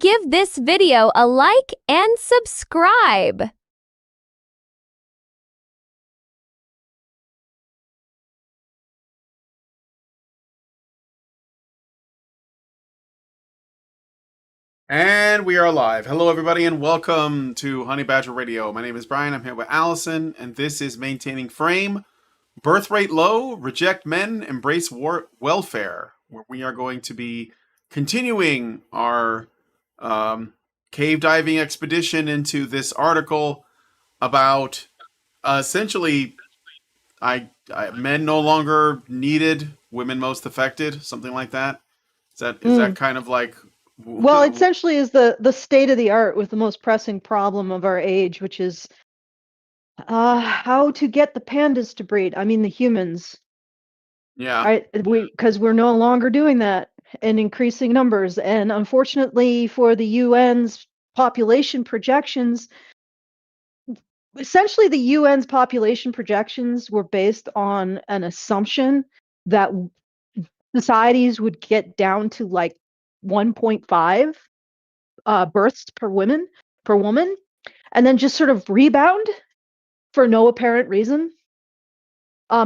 give this video a like and subscribe. And we are live. Hello, everybody, and welcome to Honey Badger Radio. My name is Brian. I'm here with Allison, and this is Maintaining Frame. Birthrate low, reject men, embrace welfare, where we are going to be continuing our cave diving expedition into this article about essentially men no longer needed, women most affected, something like that. Is that kind of like? Well, essentially is the state of the art with the most pressing problem of our age, which is how to get the pandas to breed. I mean, the humans. Yeah. Because we're no longer doing that in increasing numbers. And unfortunately for the UN's population projections, essentially the UN's population projections were based on an assumption that societies would get down to like 1.5 births per woman, and then just sort of rebound for no apparent reason.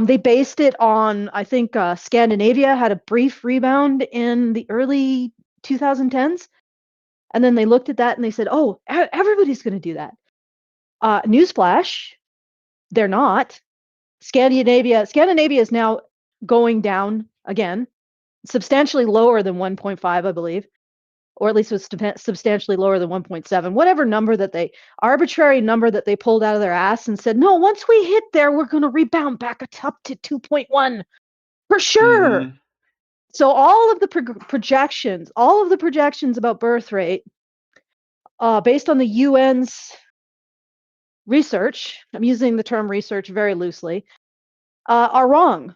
They based it on, I think, Scandinavia had a brief rebound in the early 2010s, and then they looked at that and they said, "Oh, everybody's going to do that." Newsflash, they're not. Scandinavia is now going down again, substantially lower than 1.5, I believe. Or at least it was substantially lower than 1.7, whatever number arbitrary number that they pulled out of their ass and said, no, once we hit there, we're going to rebound back up to 2.1 for sure. Mm-hmm. So all of the projections about birth rate, based on the UN's research, I'm using the term research very loosely, are wrong,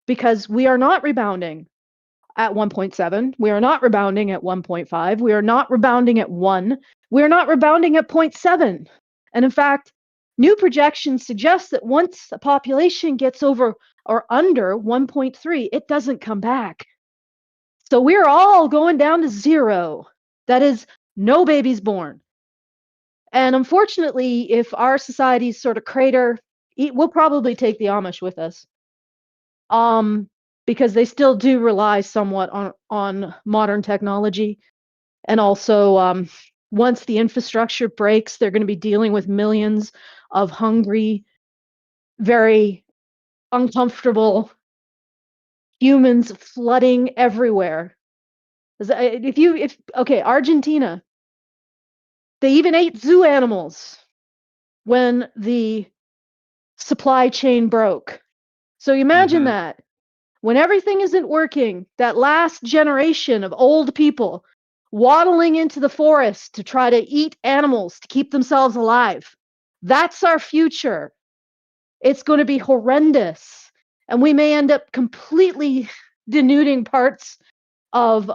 because we are not rebounding at 1.7. We are not rebounding at 1.5. We are not rebounding at 1. We are not rebounding at 0.7. And in fact, new projections suggest that once a population gets over or under 1.3, it doesn't come back. So we're all going down to 0. That is, no babies born. And unfortunately, if our societies sort of crater, we'll probably take the Amish with us. Because they still do rely somewhat on modern technology. And also, once the infrastructure breaks, they're going to be dealing with millions of hungry, very uncomfortable humans flooding everywhere. Argentina, they even ate zoo animals when the supply chain broke. So imagine that. When everything isn't working, that last generation of old people waddling into the forest to try to eat animals to keep themselves alive. That's our future. It's going to be horrendous. And we may end up completely denuding parts of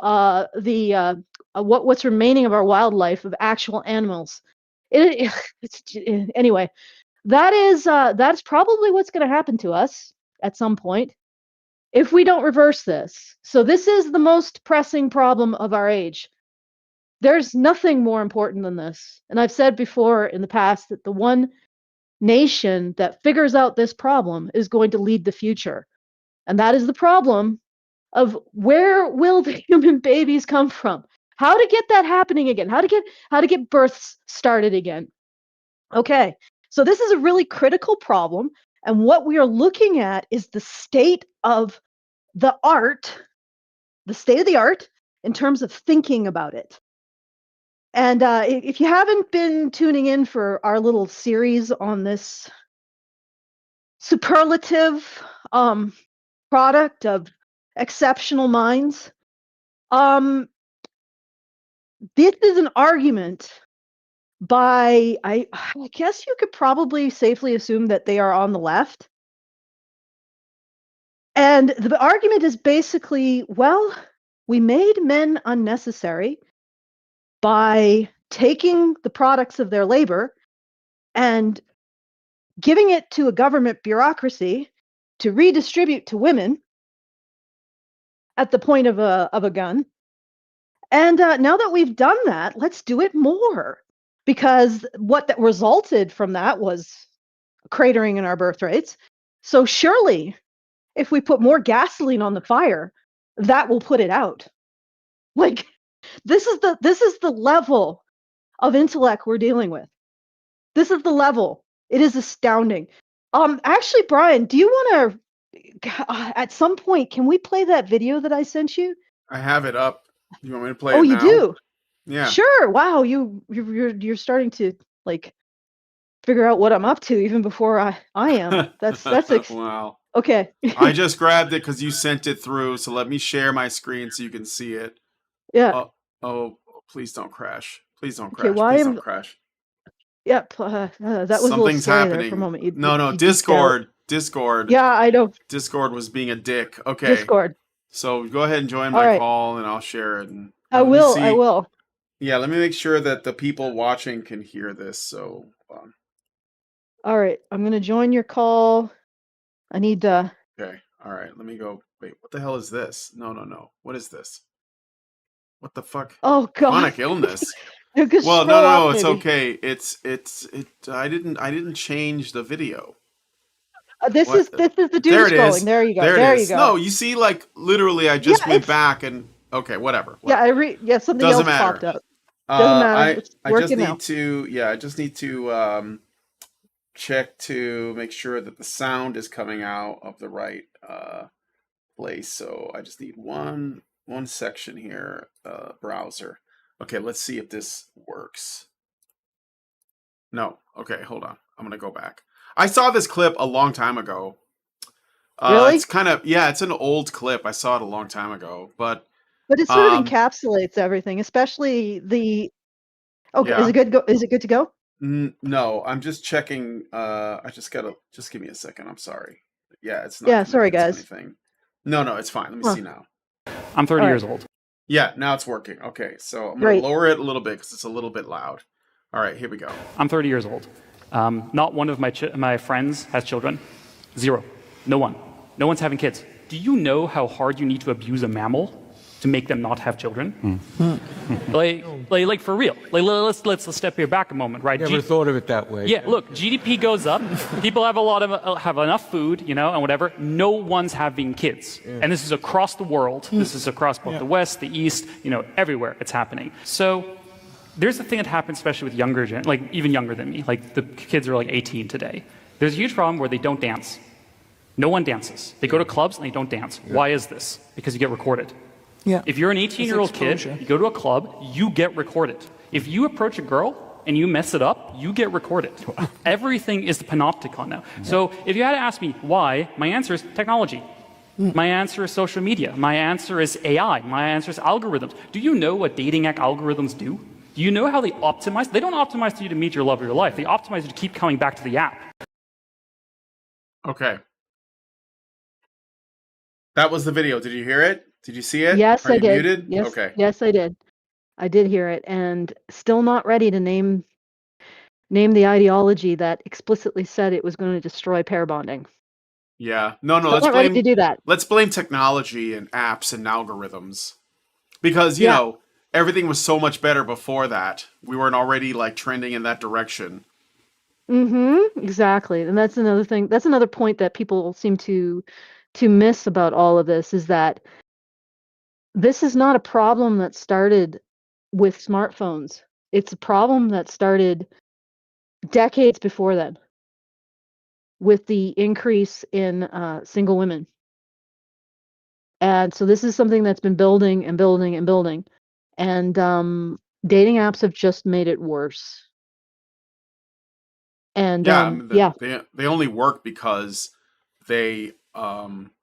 what's remaining of our wildlife, of actual animals. Anyway, that's probably what's going to happen to us at some point, if we don't reverse this. So this is the most pressing problem of our age. There's nothing more important than this. And I've said before in the past that the one nation that figures out this problem is going to lead the future. And that is the problem of where will the human babies come from? How to get that happening again? How to get births started again? Okay. So this is a really critical problem. And what we are looking at is the state of the art in terms of thinking about it. And if you haven't been tuning in for our little series on this superlative product of exceptional minds, this is an argument by, I guess you could probably safely assume that they are on the left. And the argument is basically, well, we made men unnecessary by taking the products of their labor and giving it to a government bureaucracy to redistribute to women at the point of a gun. And now that we've done that, let's do it more. Because what that resulted from that was cratering in our birth rates. So surely, if we put more gasoline on the fire, that will put it out. Like this is the level of intellect we're dealing with. This is the level. It is astounding. Actually, Brian, do you want to at some point can we play that video that I sent you? I have it up. You want me to play Oh, it you now? do? Yeah. Sure. Wow, you're starting to like figure out what I'm up to even before I am. Wow. Okay. I just grabbed it because you sent it through, so let me share my screen so you can see it. Yeah. Oh, please don't crash. Please don't Okay. crash. Why Please am? don't crash. Yep. That was a little Something's scary there for a happening. moment. No, You geeked out. Discord. Yeah, I know. Discord was being a dick. Okay. Discord. So go ahead and join All my right. call and I'll share it. And I let me will. I see. will. Yeah, let me make sure that the people watching can hear this. So, All right. I'm gonna join your call. I need to. okay. All right. Let me go. Wait, what the hell is this? No. What is this? What the fuck? Oh God. Chronic illness. You could Well, scroll up, no. It's maybe. okay. I didn't change the video. This What? is the doom There it scrolling. is. There you go. There it There you is. go. No, you see, like literally, I Yeah, just went it's back and okay, whatever. yeah. Something Doesn't else popped matter. up. Doesn't matter. I It's I just working need now. to I just need to check to make sure that the sound is coming out of the right place. So I just need one section here, browser. Okay, let's see if this works. No. Okay, hold on. I'm gonna go back. I saw this clip a long time ago. It's Really? kind of it's an old clip. I saw it a long time ago, but But it sort of um encapsulates everything, especially the. Okay, is yeah. it good? Is it good to go? No, I'm just checking. I just give me a second. I'm sorry. Yeah, it's not Yeah. Sorry, connected to guys. anything. No, it's fine. Let me Huh. see now. I'm 30 All right. years old. Yeah, now it's working. Okay, so I'm gonna Great. lower it a little bit because it's a little bit loud. All right, here we go. I'm 30 years old. Not one of my friends has children. Zero. No one. No one's having kids. Do you know how hard you need to abuse a mammal to make them not have children? like for real. Like let's step here back a moment, right? Never thought of it that way. Yeah, look, GDP goes up. People have have enough food, and whatever. No one's having kids, and this is across the world. This is across both the West, the East, everywhere. It's happening. So there's a thing that happens, especially with like even younger than me. Like the kids are like 18 today. There's a huge problem where they don't dance. No one dances. They go to clubs and they don't dance. Why is this? Because you get recorded. Yeah. If you're an 18-year-old kid, you go to a club, you get recorded. If you approach a girl and you mess it up, you get recorded. Everything is the panopticon now. So if you had to ask me why, my answer is technology. My answer is social media. My answer is AI. My answer is algorithms. Do you know what dating app algorithms do? Do you know how they optimize? They don't optimize you to meet your love of your life. They optimize you to keep coming back to the app. Okay, that was the video. Did you hear it? Did you see it? Yes, Are I you did. muted? Yes. Okay. Yes, I did. I did hear it, and still not ready to name the ideology that explicitly said it was going to destroy pair bonding. Yeah. No. Still not ready to do that. Let's blame technology and apps and algorithms because Yeah. everything was so much better before that. We weren't already like trending in that direction. Exactly. And that's another thing. That's another point that people seem to miss about all of this is that this is not a problem that started with smartphones. It's a problem that started decades before then with the increase in single women. And so this is something that's been building and building and building. And dating apps have just made it worse. And Yeah, I mean, yeah. they only work because they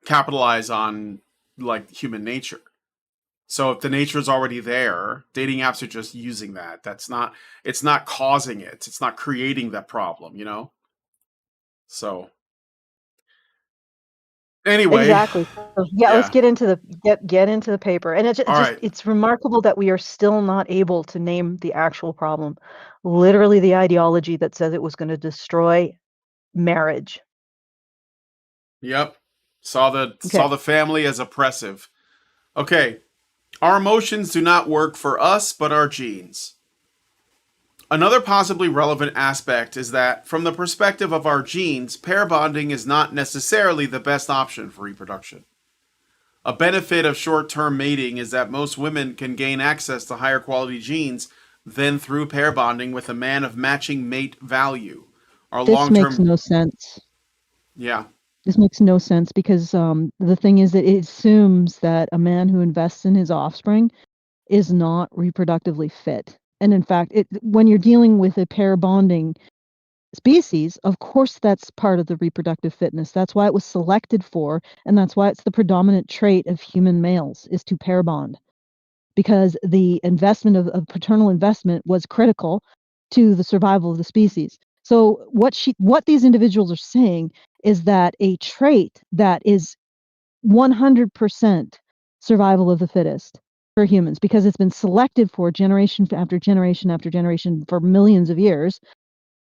capitalize on like human nature. So if the nature is already there, dating apps are just using that. It's not causing it. It's not creating that problem. So anyway, Exactly. So, yeah, let's yeah. get into the paper. And it's All just right. it's remarkable that we are still not able to name the actual problem. Literally the ideology that says it was going to destroy marriage. Yep. Saw Okay. the family as oppressive. Okay. Our emotions do not work for us, but our genes. Another possibly relevant aspect is that, from the perspective of our genes, pair bonding is not necessarily the best option for reproduction. A benefit of short term mating is that most women can gain access to higher quality genes than through pair bonding with a man of matching mate value. Our This long makes term. no sense. Yeah. This makes no sense because the thing is that it assumes that a man who invests in his offspring is not reproductively fit. And in fact, when you're dealing with a pair bonding species, of course that's part of the reproductive fitness. That's why it was selected for, and that's why it's the predominant trait of human males is to pair bond. Because the investment of paternal investment was critical to the survival of the species. So what these individuals are saying is that a trait that is 100% survival of the fittest for humans, because it's been selected for generation after generation after generation for millions of years,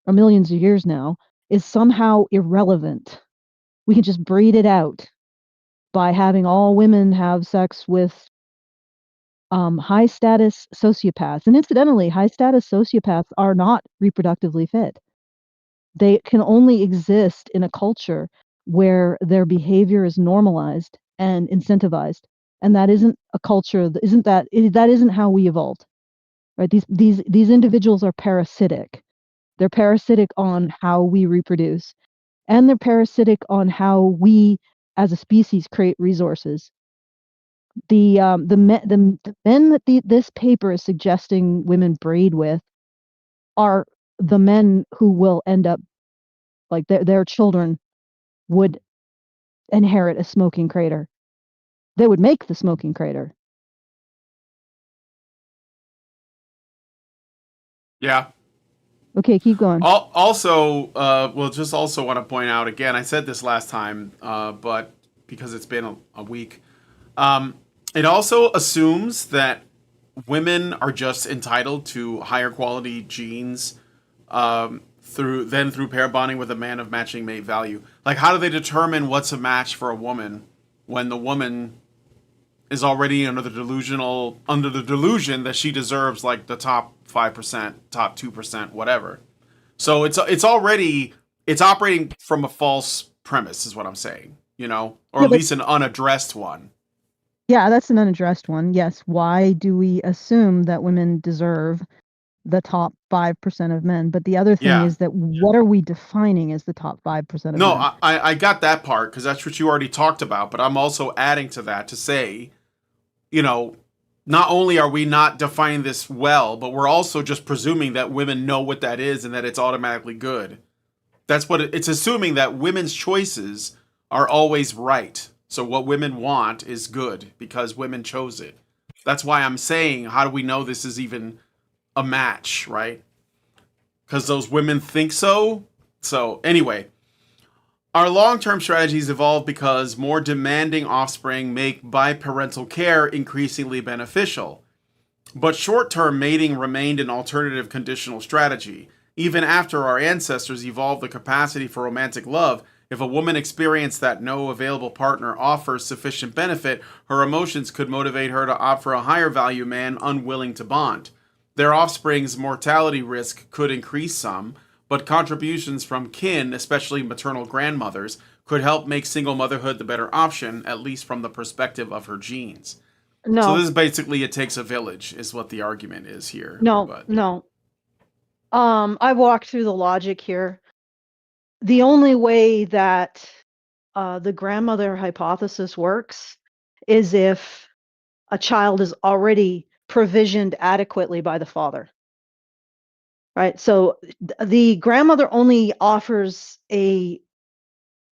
or millions of years now, is somehow irrelevant. We can just breed it out by having all women have sex with high status sociopaths. And incidentally, high status sociopaths are not reproductively fit. They can only exist in a culture where their behavior is normalized and incentivized. And that isn't a culture, that isn't how we evolved. Right? These individuals are parasitic. They're parasitic on how we reproduce, and they're parasitic on how we as a species create resources. The men that this paper is suggesting women breed with are the men who will end up, like, their children would inherit a smoking crater. They would make the smoking crater. Yeah. Okay, keep going. Also, just also want to point out again, I said this last time, but because it's been a week, it also assumes that women are just entitled to higher quality genes through pair bonding with a man of matching mate value. Like, how do they determine what's a match for a woman when the woman is already under the delusion that she deserves like the top 5%, top 2%, whatever. So it's already it's operating from a false premise, is what I'm saying, or Yeah, at least an unaddressed one. yeah, that's an unaddressed one. Yes. Why do we assume that women deserve the top 5% of men? But the other thing Yeah. is that what are we defining as the top 5% of No, men? I got that part because that's what you already talked about, but I'm also adding to that to say, you know, not only are we not defining this well, but we're also just presuming that women know what that is and that it's automatically good. That's what it's assuming that women's choices are always right. So what women want is good because women chose it. That's why I'm saying, how do we know this is even a match, right? Because those women think so. So, anyway, our long term strategies evolve because more demanding offspring make biparental care increasingly beneficial. But short term mating remained an alternative conditional strategy. Even after our ancestors evolved the capacity for romantic love, if a woman experienced that no available partner offers sufficient benefit, her emotions could motivate her to opt for a higher value man unwilling to bond. Their offspring's mortality risk could increase some, but contributions from kin, especially maternal grandmothers, could help make single motherhood the better option, at least from the perspective of her genes. So No, this is basically it takes a village, is what the argument is here. no, But no. I walked through the logic here. The only way that the grandmother hypothesis works is if a child is already provisioned adequately by the father. Right? So the grandmother only offers a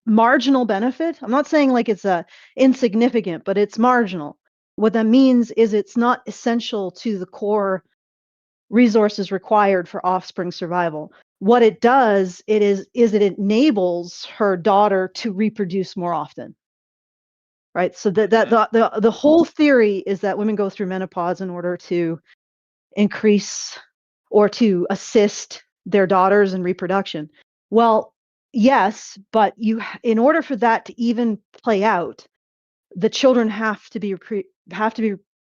marginal benefit. I'm not saying like it's insignificant, but it's marginal. What that means is it's not essential to the core resources required for offspring survival. What it does, it enables her daughter to reproduce more often. Right? So the whole theory is that women go through menopause in order to increase or to assist their daughters in reproduction. Well, yes, but in order for that to even play out, the children have to be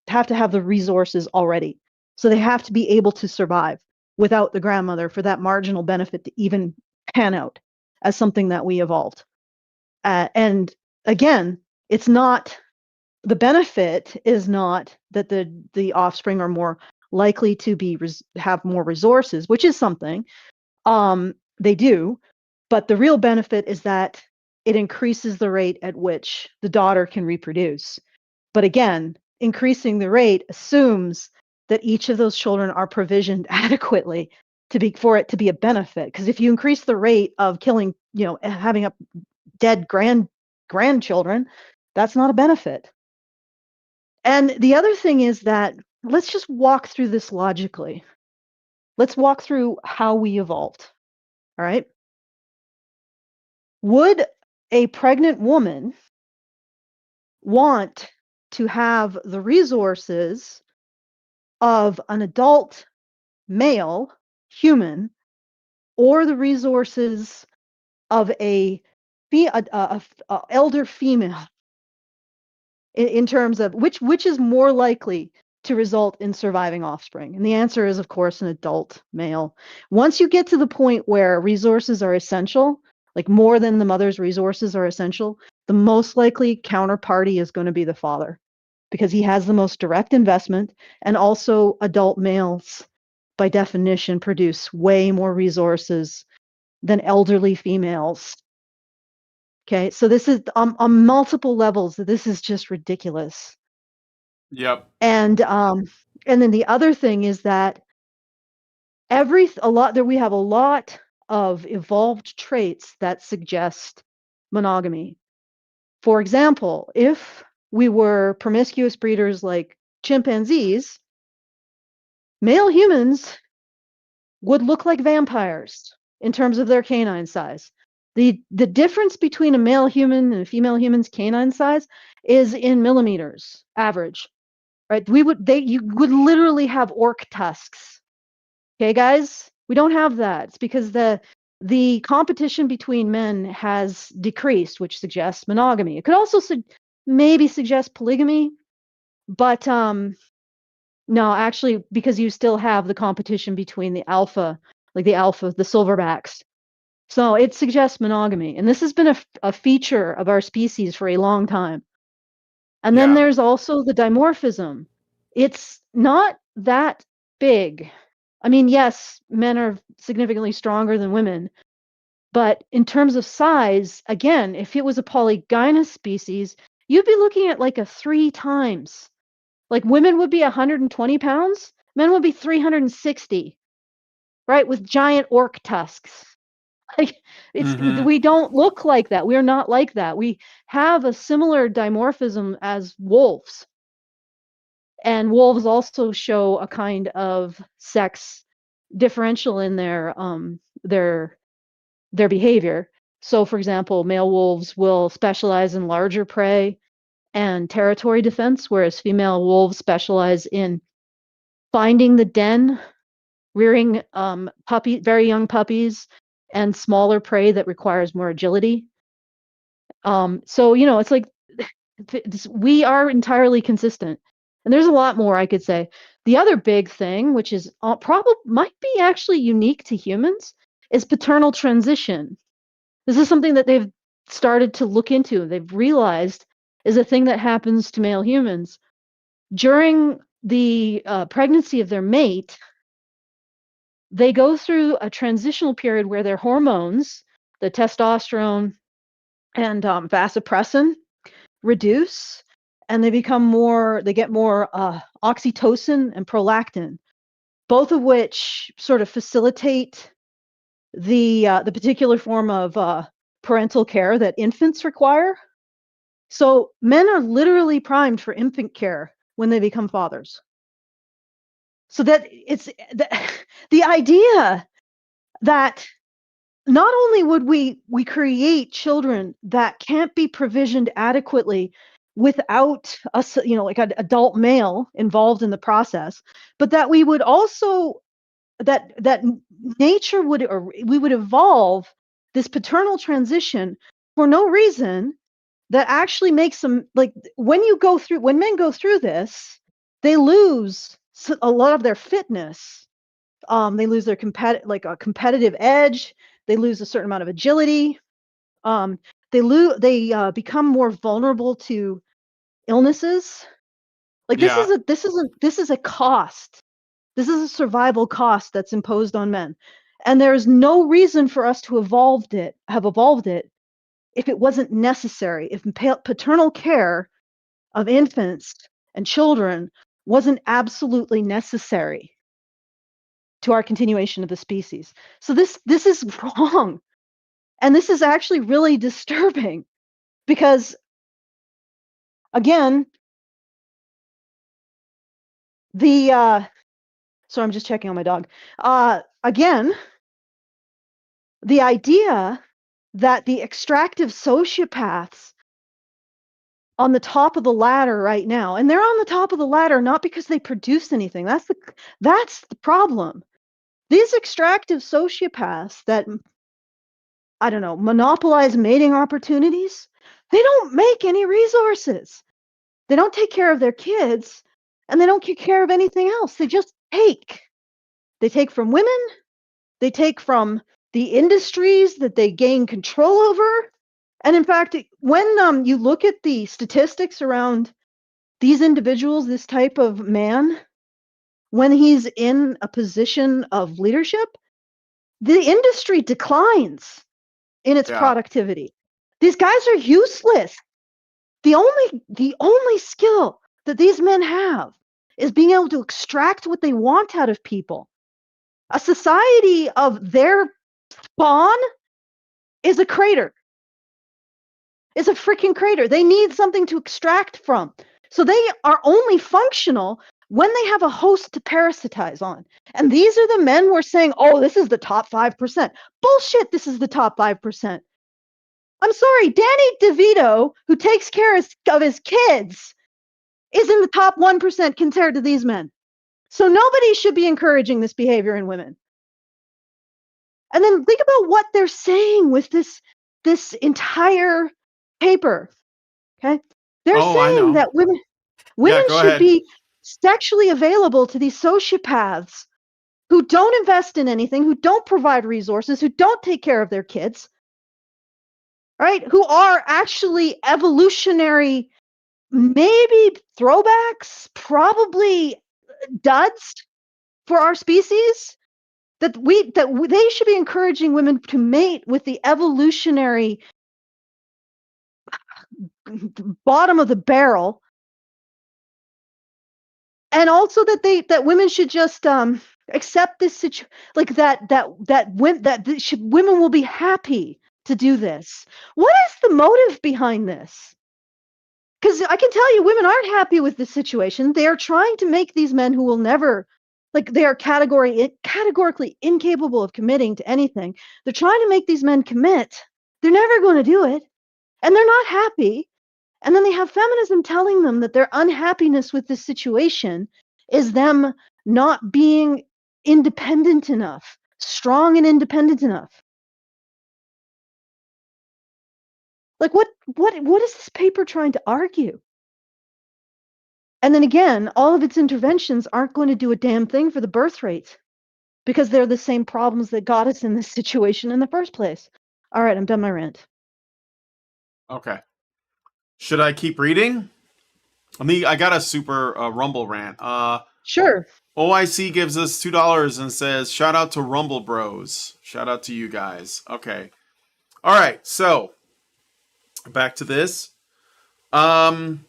have to have the resources already. So they have to be able to survive without the grandmother for that marginal benefit to even pan out as something that we evolved. And again, it's not, the benefit is not that the offspring are more likely to be have more resources, which is something they do, but the real benefit is that it increases the rate at which the daughter can reproduce. But again, increasing the rate assumes that each of those children are provisioned adequately for it to be a benefit. Because if you increase the rate of killing, having up dead grandchildren, that's not a benefit. And the other thing is that let's just walk through this logically. Let's walk through how we evolved. All right. Would a pregnant woman want to have the resources of an adult male human or the resources of a elder female in terms of which is more likely to result in surviving offspring? And the answer is, of course, an adult male. Once you get to the point where resources are essential, like more than the mother's resources are essential, the most likely counterparty is going to be the father, because he has the most direct investment, and also adult males by definition produce way more resources than elderly females. Okay, so this is on multiple levels, this is just ridiculous. Yep. And then the other thing is that we have a lot of evolved traits that suggest monogamy. For example, if we were promiscuous breeders like chimpanzees, male humans would look like vampires in terms of their canine size. The difference between a male human and a female human's canine size is in millimeters average, right? You would literally have orc tusks. Okay, guys, we don't have that. It's because the competition between men has decreased, which suggests monogamy. It could also maybe suggest polygamy, but no, actually, because you still have the competition between the alpha, the silverbacks. So it suggests monogamy. And this has been a feature of our species for a long time. And then there's also the dimorphism. It's not that big. I mean, yes, men are significantly stronger than women. But in terms of size, again, if it was a polygynous species, you'd be looking at like a 3 times. Like women would be 120 pounds, men would be 360, right? With giant orc tusks. Like we don't look like that. We're not like that. We have a similar dimorphism as wolves. And wolves also show a kind of sex differential in their behavior. So for example, male wolves will specialize in larger prey and territory defense, whereas female wolves specialize in finding the den, rearing very young puppies, and smaller prey that requires more agility. So it's like we are entirely consistent, and there's a lot more I could say. The other big thing, which is probably might be actually unique to humans, is paternal transition. This is something that they've started to look into. They've realized is a thing that happens to male humans during the pregnancy of their mate. They go through a transitional period where their hormones, the testosterone and vasopressin, reduce, and they get more oxytocin and prolactin, both of which sort of facilitate the particular form of parental care that infants require. So men are literally primed for infant care when they become fathers. So that it's the idea that not only would we create children that can't be provisioned adequately without us, like an adult male involved in the process, but that we would also that nature would, or we would evolve this paternal transition for no reason that actually makes them, like when men go through this, they lose a lot of their fitness. They lose their competitive edge. They lose a certain amount of agility. They become more vulnerable to illnesses. Like Yeah. this is a cost. This is a survival cost that's imposed on men. And there's no reason for us to have evolved it if it wasn't necessary, if paternal care of infants and children wasn't absolutely necessary to our continuation of the species. So this is wrong. And this is actually really disturbing because, again, so I'm just checking on my dog. Again, the idea that the extractive sociopaths on the top of the ladder right now, and they're on the top of the ladder not because they produce anything. That's the problem. These extractive sociopaths that, I don't know, monopolize mating opportunities, they don't make any resources. They don't take care of their kids, and they don't take care of anything else. They just take. They take from women. They take from the industries that they gain control over. And in fact, when you look at the statistics around these individuals, this type of man, when he's in a position of leadership, the industry declines in its productivity. These guys are useless. The only skill that these men have is being able to extract what they want out of people. A society of their spawn is a crater. Is a freaking crater. They need something to extract from. So they are only functional when they have a host to parasitize on. And these are the men we're saying, oh, this is the top 5%. Bullshit, this is the top 5%. I'm sorry, Danny DeVito, who takes care of his kids, is in the top 1% compared to these men. So nobody should be encouraging this behavior in women. And then think about what they're saying with this entire paper. Okay? They're saying that women should be sexually available to these sociopaths who don't invest in anything, who don't provide resources, who don't take care of their kids, right? Who are actually evolutionary, maybe throwbacks, probably duds for our species. That they should be encouraging women to mate with the evolutionary bottom of the barrel, and also that women should just accept this situation, like women will be happy to do this. What is the motive behind this? Because I can tell you, women aren't happy with this situation. They are trying to make these men who will never, like, they are categorically incapable of committing to anything. They're trying to make these men commit. They're never going to do it, and they're not happy. And then they have feminism telling them that their unhappiness with this situation is them not being independent enough, strong and independent enough. Like, what is this paper trying to argue? And then again, all of its interventions aren't going to do a damn thing for the birth rate because they're the same problems that got us in this situation in the first place. All right, I'm done my rant. Okay. Should I keep reading? I got a super Rumble rant. Sure. OIC gives us $2 and says, shout out to Rumble Bros. Shout out to you guys. Okay. All right. So back to this. Their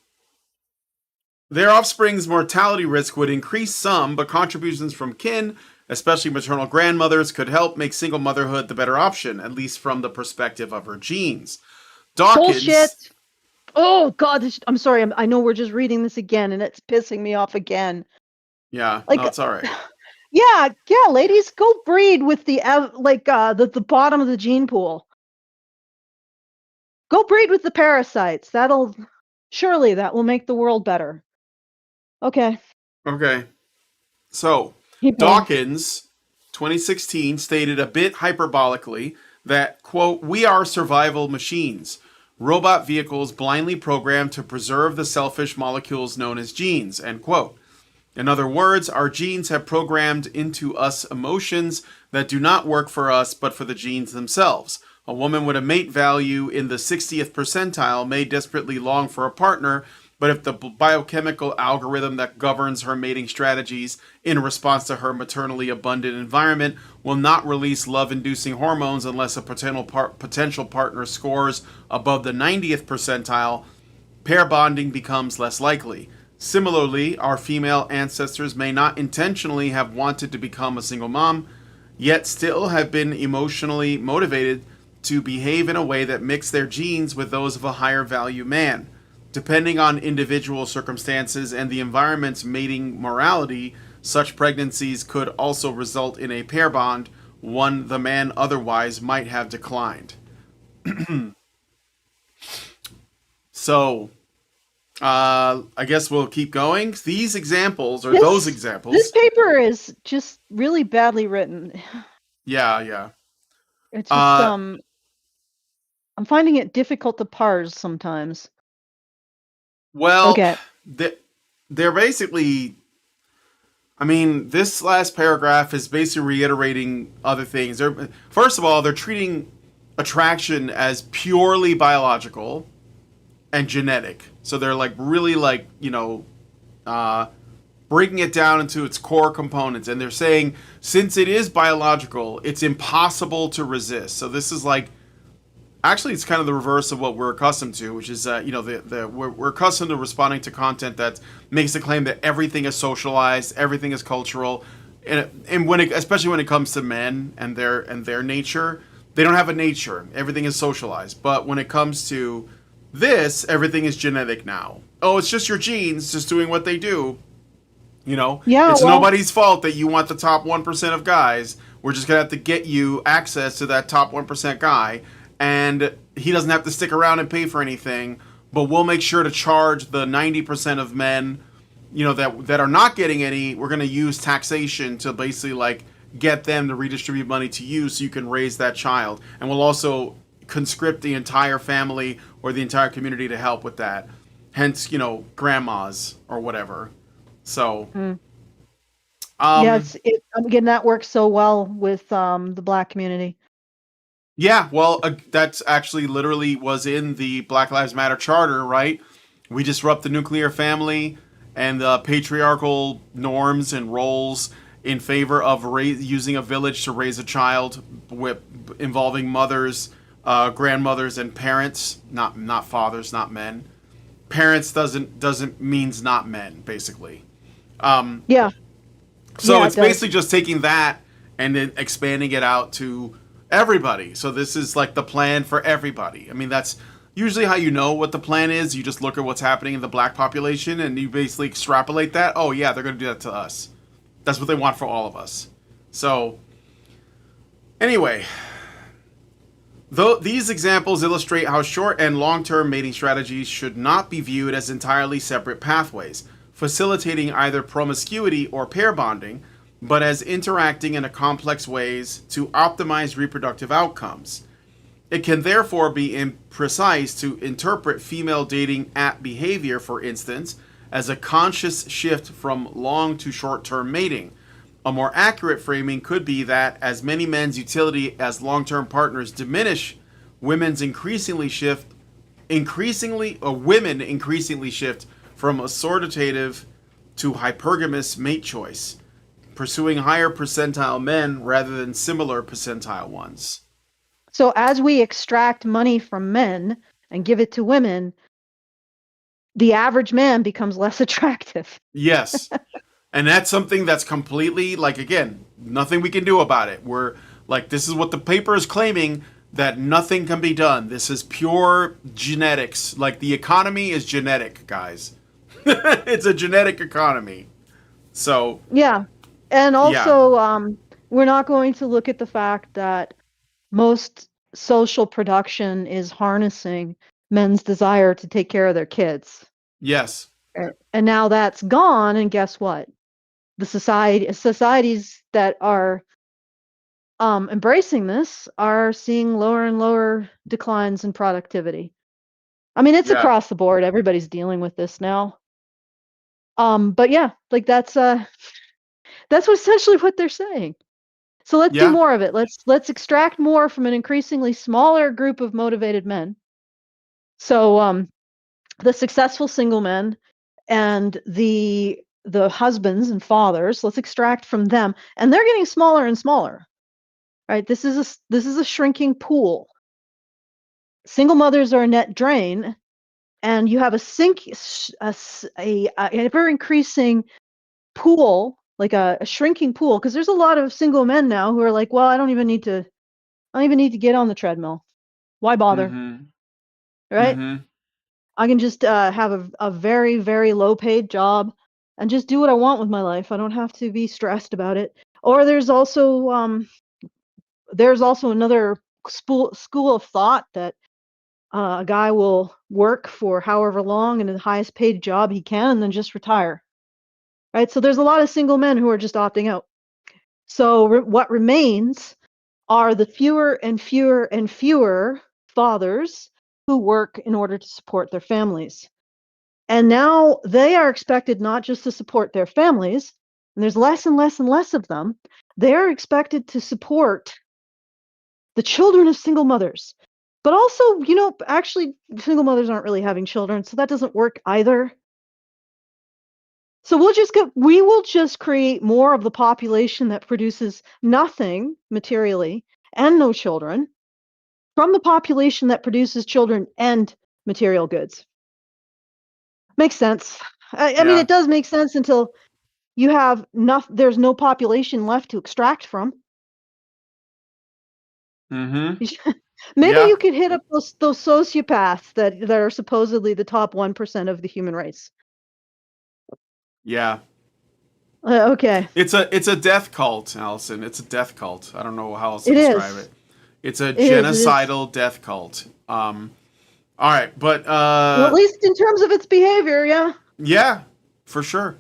offspring's mortality risk would increase some, but contributions from kin, especially maternal grandmothers, could help make single motherhood the better option, at least from the perspective of her genes. Dawkins. Bullshit. Oh, God. I'm sorry. I know we're just reading this again, and it's pissing me off again. Yeah, no, it's all right. Yeah, ladies, go breed with the bottom of the gene pool. Go breed with the parasites. That will make the world better. Okay. So, Dawkins, 2016, stated a bit hyperbolically that, quote, we are survival machines, robot vehicles blindly programmed to preserve the selfish molecules known as genes, end quote. In other words, our genes have programmed into us emotions that do not work for us but for the genes themselves. A woman with a mate value in the 60th percentile may desperately long for a partner, but if the biochemical algorithm that governs her mating strategies in response to her maternally abundant environment will not release love inducing hormones unless a potential partner scores above the 90th percentile, pair bonding becomes less likely. Similarly, our female ancestors may not intentionally have wanted to become a single mom, yet still have been emotionally motivated to behave in a way that mixed their genes with those of a higher value man. Depending on individual circumstances and the environment's mating morality, such pregnancies could also result in a pair bond, one the man otherwise might have declined. So, I guess we'll keep going. These examples, or those examples. This paper is just really badly written. Yeah. It's just, I'm finding it difficult to parse sometimes. Well, Okay. they're basically. I mean, this last paragraph is basically reiterating other things. First of all, they're treating attraction as purely biological and genetic. So they're like really like, breaking it down into its core components. And they're saying since it is biological, it's impossible to resist. So this is like, actually, it's kind of the reverse of what we're accustomed to, which is, we're accustomed to responding to content that makes the claim that everything is socialized, everything is cultural, and especially when it comes to men and their nature, they don't have a nature. Everything is socialized. But when it comes to this, everything is genetic now. Oh, it's just your genes just doing what they do. It's nobody's fault that you want the top 1% of guys. We're just gonna have to get you access to that top 1% guy, and he doesn't have to stick around and pay for anything, but we'll make sure to charge the 90% of men, that are not getting any. We're going to use taxation to basically like get them to redistribute money to you so you can raise that child. And we'll also conscript the entire family or the entire community to help with that. Hence, grandmas or whatever. So, again, that works so well with the Black community. Yeah, well, that's actually literally was in the Black Lives Matter charter, right? We disrupt the nuclear family and the patriarchal norms and roles in favor of using a village to raise a child, involving mothers, grandmothers, and parents. Not fathers, not men. Parents doesn't means not men, basically. Yeah. So it's basically just taking that and then expanding it out to everybody. So this is like the plan for everybody. I mean, that's usually how you know what the plan is. You just look at what's happening in the black population and you basically extrapolate that. Oh yeah, they're going to do that to us. That's what they want for all of us. So anyway, these examples illustrate how short and long-term mating strategies should not be viewed as entirely separate pathways, facilitating either promiscuity or pair bonding, but as interacting in a complex ways to optimize reproductive outcomes. It can therefore be imprecise to interpret female dating app behavior, for instance, as a conscious shift from long to short-term mating. A more accurate framing could be that as many men's utility as long-term partners diminish, women increasingly shift from assortative to hypergamous mate choice, pursuing higher percentile men rather than similar percentile ones. So as we extract money from men and give it to women, the average man becomes less attractive. Yes. And that's something that's completely, like, again, nothing we can do about it. We're like, this is what the paper is claiming, that nothing can be done. This is pure genetics. Like, the economy is genetic, guys. It's a genetic economy. So yeah. And also, we're not going to look at the fact that most social production is harnessing men's desire to take care of their kids. Yes. And now that's gone, and guess what? The societies that are embracing this are seeing lower and lower declines in productivity. I mean, it's across the board. Everybody's dealing with this now. But yeah, like that's essentially what they're saying. So let's do Yeah. more of it. Let's extract more from an increasingly smaller group of motivated men. So the successful single men and the husbands and fathers, let's extract from them, and they're getting smaller and smaller. Right? This is a shrinking pool. Single mothers are a net drain, and you have a ever increasing pool, like a shrinking pool, because there's a lot of single men now who are like, well, I don't even need to get on the treadmill. Why bother? Mm-hmm. Right? Mm-hmm. I can just have a very, very low paid job and just do what I want with my life. I don't have to be stressed about it. Or there's also another school of thought that a guy will work for however long in the highest paid job he can and then just retire. Right? So there's a lot of single men who are just opting out. So what remains are the fewer and fewer and fewer fathers who work in order to support their families. And now they are expected not just to support their families, and there's less and less and less of them, they're expected to support the children of single mothers. But also, actually, single mothers aren't really having children, so that doesn't work either. So we will just create more of the population that produces nothing materially and no children from the population that produces children and material goods. Makes sense. I mean, Yeah. it does make sense until you have there's no population left to extract from. Mm-hmm. Maybe Yeah. you could hit up those sociopaths that are supposedly the top 1% of the human race. Yeah. Okay. It's a death cult, Allison. It's a death cult. I don't know how else to It describe is. it. It's a It is. It is. genocidal death cult. All right, but Well, at least in terms of its behavior, yeah. yeah, for sure.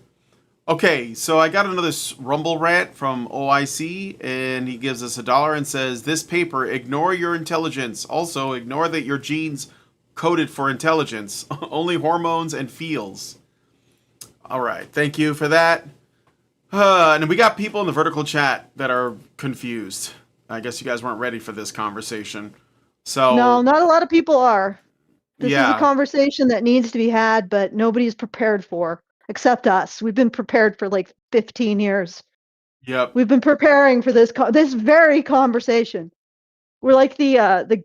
Okay, so I got another Rumble rant from OIC, and he gives us $1 and says, "This paper, ignore your intelligence. Also, ignore that your genes coded for intelligence. Only hormones and feels." All right, thank you for that. And we got people in the vertical chat that are confused. I guess you guys weren't ready for this conversation. No, So, not a lot of people are. This is a yeah, conversation that needs to be had, but nobody's prepared for, except us. We've been prepared for like 15 years. yep. We've been preparing for this very conversation. We're like the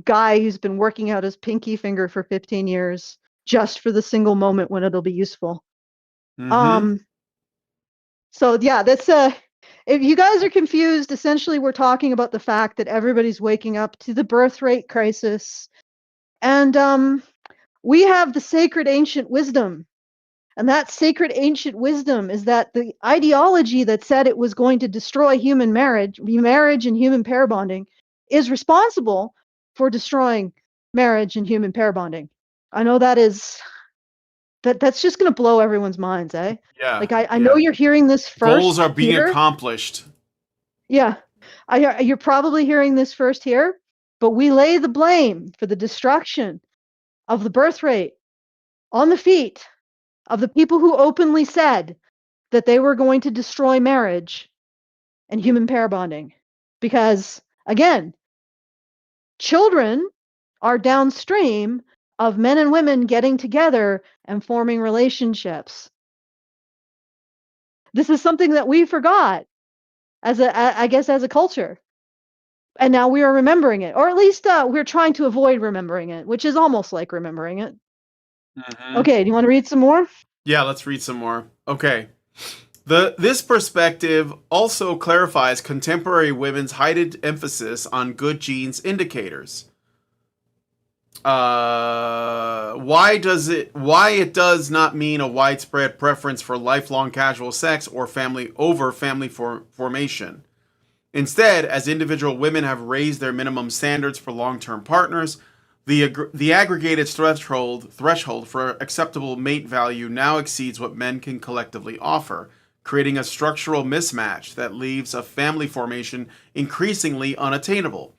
guy who's been working out his pinky finger for 15 years just for the single moment when it'll be useful. Mm-hmm. So yeah, that's if you guys are confused, essentially we're talking about the fact that everybody's waking up to the birth rate crisis. And we have the sacred ancient wisdom. And that sacred ancient wisdom is that the ideology that said it was going to destroy human marriage and human pair bonding, is responsible for destroying marriage and human pair bonding. I know that's just going to blow everyone's minds, eh? Yeah, Like I know yeah. you're hearing this Goals first are being here. accomplished. Yeah, you're probably hearing this first here, but we lay the blame for the destruction of the birth rate on the feet of the people who openly said that they were going to destroy marriage and human pair bonding. Because, again, children are downstream of men and women getting together and forming relationships. This is something that we forgot as a culture. And now we are remembering it, or at least we're trying to avoid remembering it, which is almost like remembering it. Mm-hmm. Okay, do you want to read some more? Yeah, let's read some more. Okay. This perspective also clarifies contemporary women's heightened emphasis on good genes indicators. Why it does not mean a widespread preference for lifelong casual sex or family formation. Instead, as individual women have raised their minimum standards for long-term partners, the aggregated threshold for acceptable mate value now exceeds what men can collectively offer, creating a structural mismatch that leaves a family formation increasingly unattainable.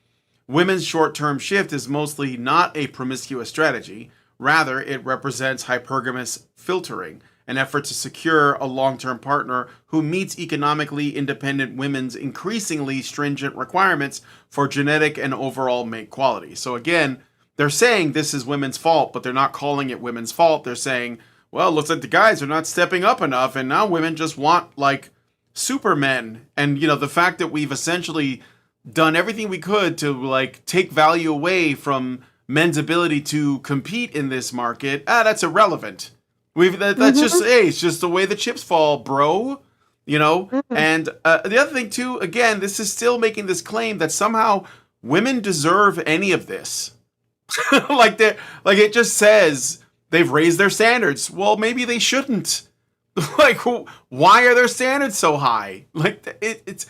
Women's short-term shift is mostly not a promiscuous strategy. Rather, it represents hypergamous filtering, an effort to secure a long-term partner who meets economically independent women's increasingly stringent requirements for genetic and overall mate quality. So again, they're saying this is women's fault, but they're not calling it women's fault. They're saying, well, looks like the guys are not stepping up enough, and now women just want like supermen. And the fact that we've essentially done everything we could to like take value away from men's ability to compete in this market, that's irrelevant. That's just, hey, it's just the way the chips fall, bro. And the other thing too, again, this is still making this claim that somehow women deserve any of this. like it just says they've raised their standards. Well, maybe they shouldn't. Like, why are their standards so high? Like, it's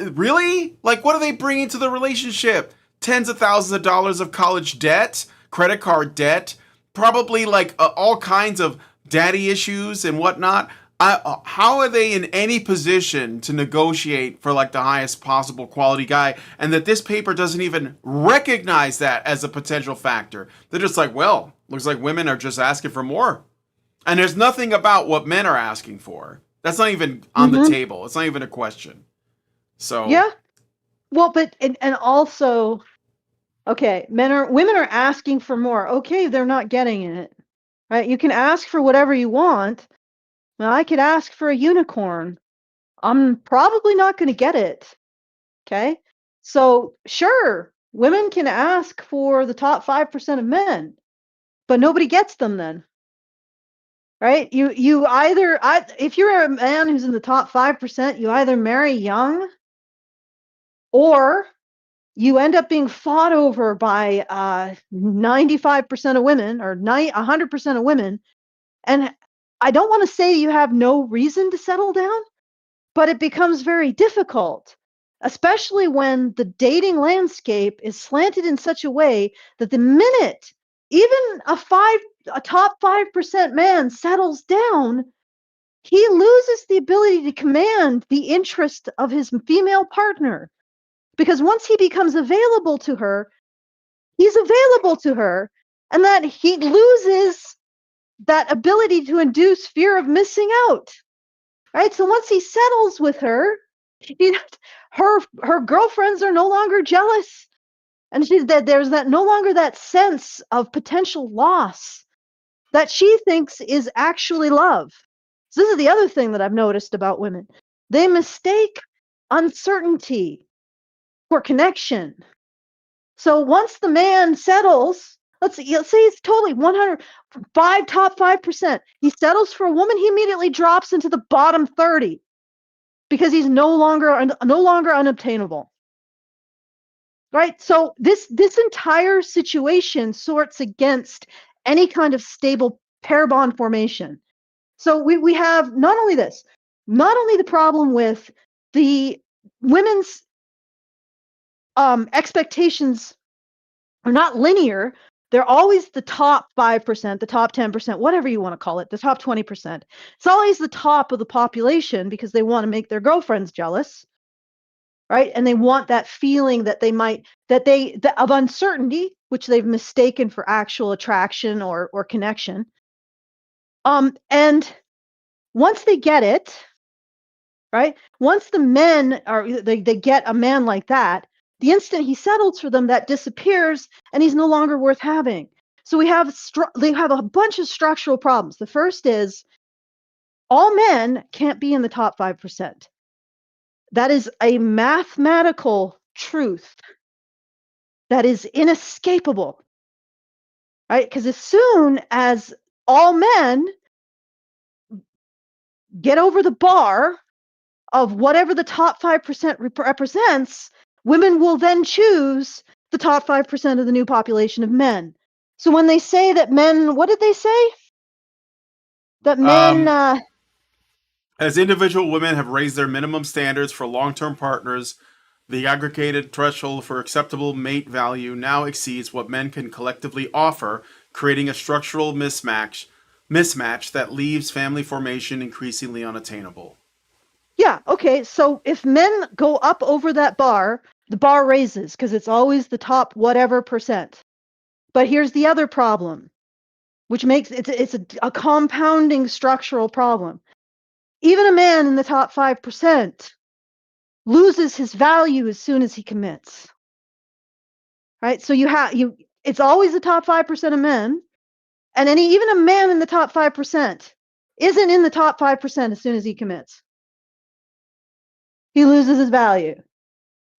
really, like, what are they bringing to the relationship? Tens of thousands of dollars of college debt, credit card debt, probably like all kinds of daddy issues and whatnot. How are they in any position to negotiate for like the highest possible quality guy? And that this paper doesn't even recognize that as a potential factor. They're just like, well, looks like women are just asking for more. And there's nothing about what men are asking for. That's not even on the table. It's not even a question. So yeah. Well, but and also, okay, women are asking for more. Okay, they're not getting it. Right? You can ask for whatever you want. Now, I could ask for a unicorn. I'm probably not going to get it. Okay? So, sure, women can ask for the top 5% of men, but nobody gets them then. Right? You either if you're a man who's in the top 5%, you either marry young or you end up being fought over by 95% of women or 100% of women. And I don't want to say you have no reason to settle down, but it becomes very difficult, especially when the dating landscape is slanted in such a way that the minute even a top 5% man settles down, he loses the ability to command the interest of his female partner. Because once he becomes available to her, he's available to her, and that he loses that ability to induce fear of missing out. Right? So once he settles with her, her girlfriends are no longer jealous, and there's that no longer that sense of potential loss that she thinks is actually love. So this is the other thing that I've noticed about women. They mistake uncertainty for connection. So once the man settles, let's say he's totally 105 top 5%. He settles for a woman, he immediately drops into the bottom 30 because he's no longer unobtainable. Right? So this entire situation sorts against any kind of stable pair bond formation. So we have not only the problem with the women's expectations are not linear. They're always the top 5%, the top 10%, whatever you want to call it, the top 20%. It's always the top of the population because they want to make their girlfriends jealous, right? And they want that feeling that of uncertainty, which they've mistaken for actual attraction or connection. And once they get it, right? Once the men they get a man like that, the instant he settles for them, that disappears, and he's no longer worth having. So they have a bunch of structural problems. The first is all men can't be in the top 5%. That is a mathematical truth that is inescapable, right? Because as soon as all men get over the bar of whatever the top 5% represents, women will then choose the top 5% of the new population of men. So when they say that men, what did they say? That men, as individual women have raised their minimum standards for long-term partners, the aggregated threshold for acceptable mate value now exceeds what men can collectively offer, creating a structural mismatch that leaves family formation increasingly unattainable. Yeah, okay. So if men go up over that bar, the bar raises because it's always the top whatever percent. But here's the other problem. which makes it's a compounding structural problem. Even a man in the top 5% loses his value as soon as he commits. Right? So it's always the top 5% of men, and even a man in the top 5% isn't in the top 5% as soon as he commits. He loses his value.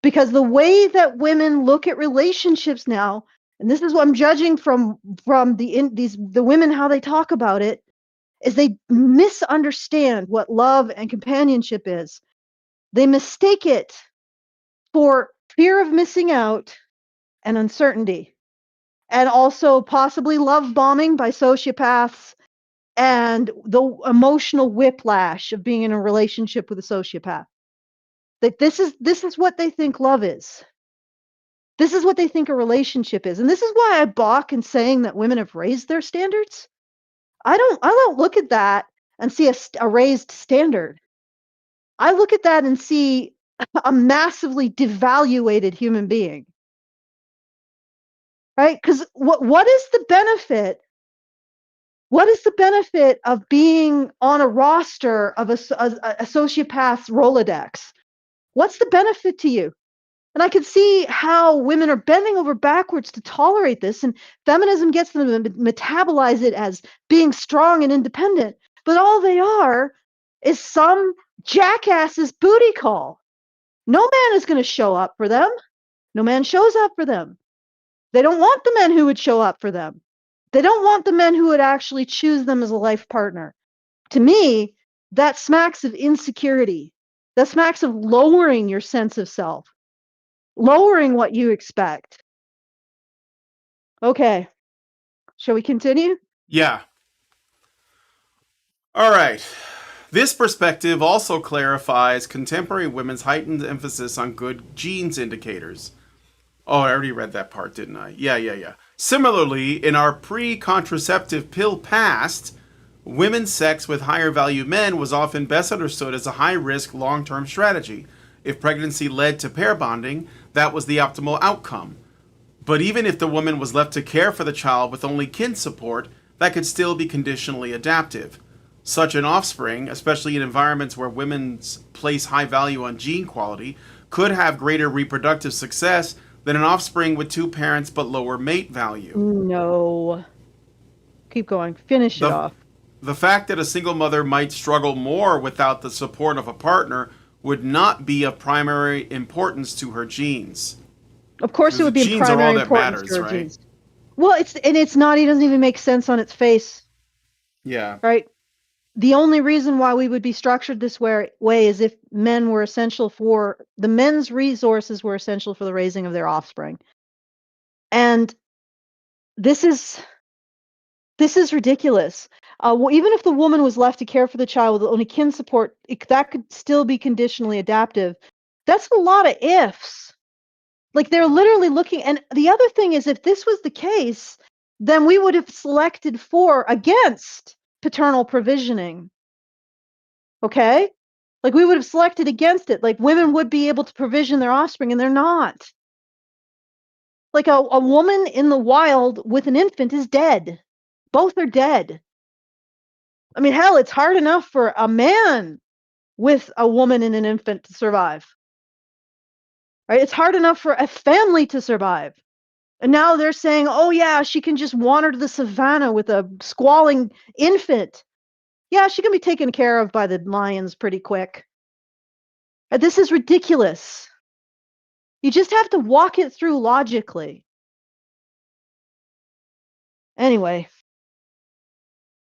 Because the way that women look at relationships now, and this is what I'm judging from the women, how they talk about it, is they misunderstand what love and companionship is. They mistake it for fear of missing out and uncertainty, and also possibly love bombing by sociopaths and the emotional whiplash of being in a relationship with a sociopath. That this is what they think love is. This is what they think a relationship is. And this is why I balk in saying that women have raised their standards. I don't look at that and see a raised standard. I look at that and see a massively devaluated human being. Right? Because what is the benefit? What is the benefit of being on a roster of a sociopath's Rolodex? What's the benefit to you? And I can see how women are bending over backwards to tolerate this, and feminism gets them to metabolize it as being strong and independent. But all they are is some jackass's booty call. No man is going to show up for them. No man shows up for them. They don't want the men who would show up for them. They don't want the men who would actually choose them as a life partner. To me, that smacks of insecurity. That smacks of lowering your sense of self. Lowering what you expect. Okay. Shall we continue? Yeah. All right. This perspective also clarifies contemporary women's heightened emphasis on good genes indicators. Oh, I already read that part, didn't I? Yeah. Similarly, in our pre-contraceptive pill past, women's sex with higher value men was often best understood as a high-risk long-term strategy. If pregnancy led to pair bonding, that was the optimal outcome. But even if the woman was left to care for the child with only kin support, that could still be conditionally adaptive. Such an offspring, especially in environments where women place high value on gene quality, could have greater reproductive success than an offspring with two parents but lower mate value. No. Keep going. Finish it off. The fact that a single mother might struggle more without the support of a partner would not be of primary importance to her genes. Of course, it would be of genes are all primary that importance matters, to her right? genes. Well, it's not. It doesn't even make sense on its face. Yeah. Right. The only reason why we would be structured this way is if men were essential for the men's resources were essential for the raising of their offspring. And this is ridiculous. Even if the woman was left to care for the child with only kin support, that could still be conditionally adaptive. That's a lot of ifs. Like they're literally looking. And the other thing is, if this was the case, then we would have selected against paternal provisioning. Okay? Like we would have selected against it. Like women would be able to provision their offspring, and they're not. Like a woman in the wild with an infant is dead. Both are dead. I mean, hell, it's hard enough for a man with a woman and an infant to survive. Right? It's hard enough for a family to survive. And now they're saying, oh yeah, she can just wander to the savannah with a squalling infant. Yeah, she can be taken care of by the lions pretty quick. This is ridiculous. You just have to walk it through logically. Anyway.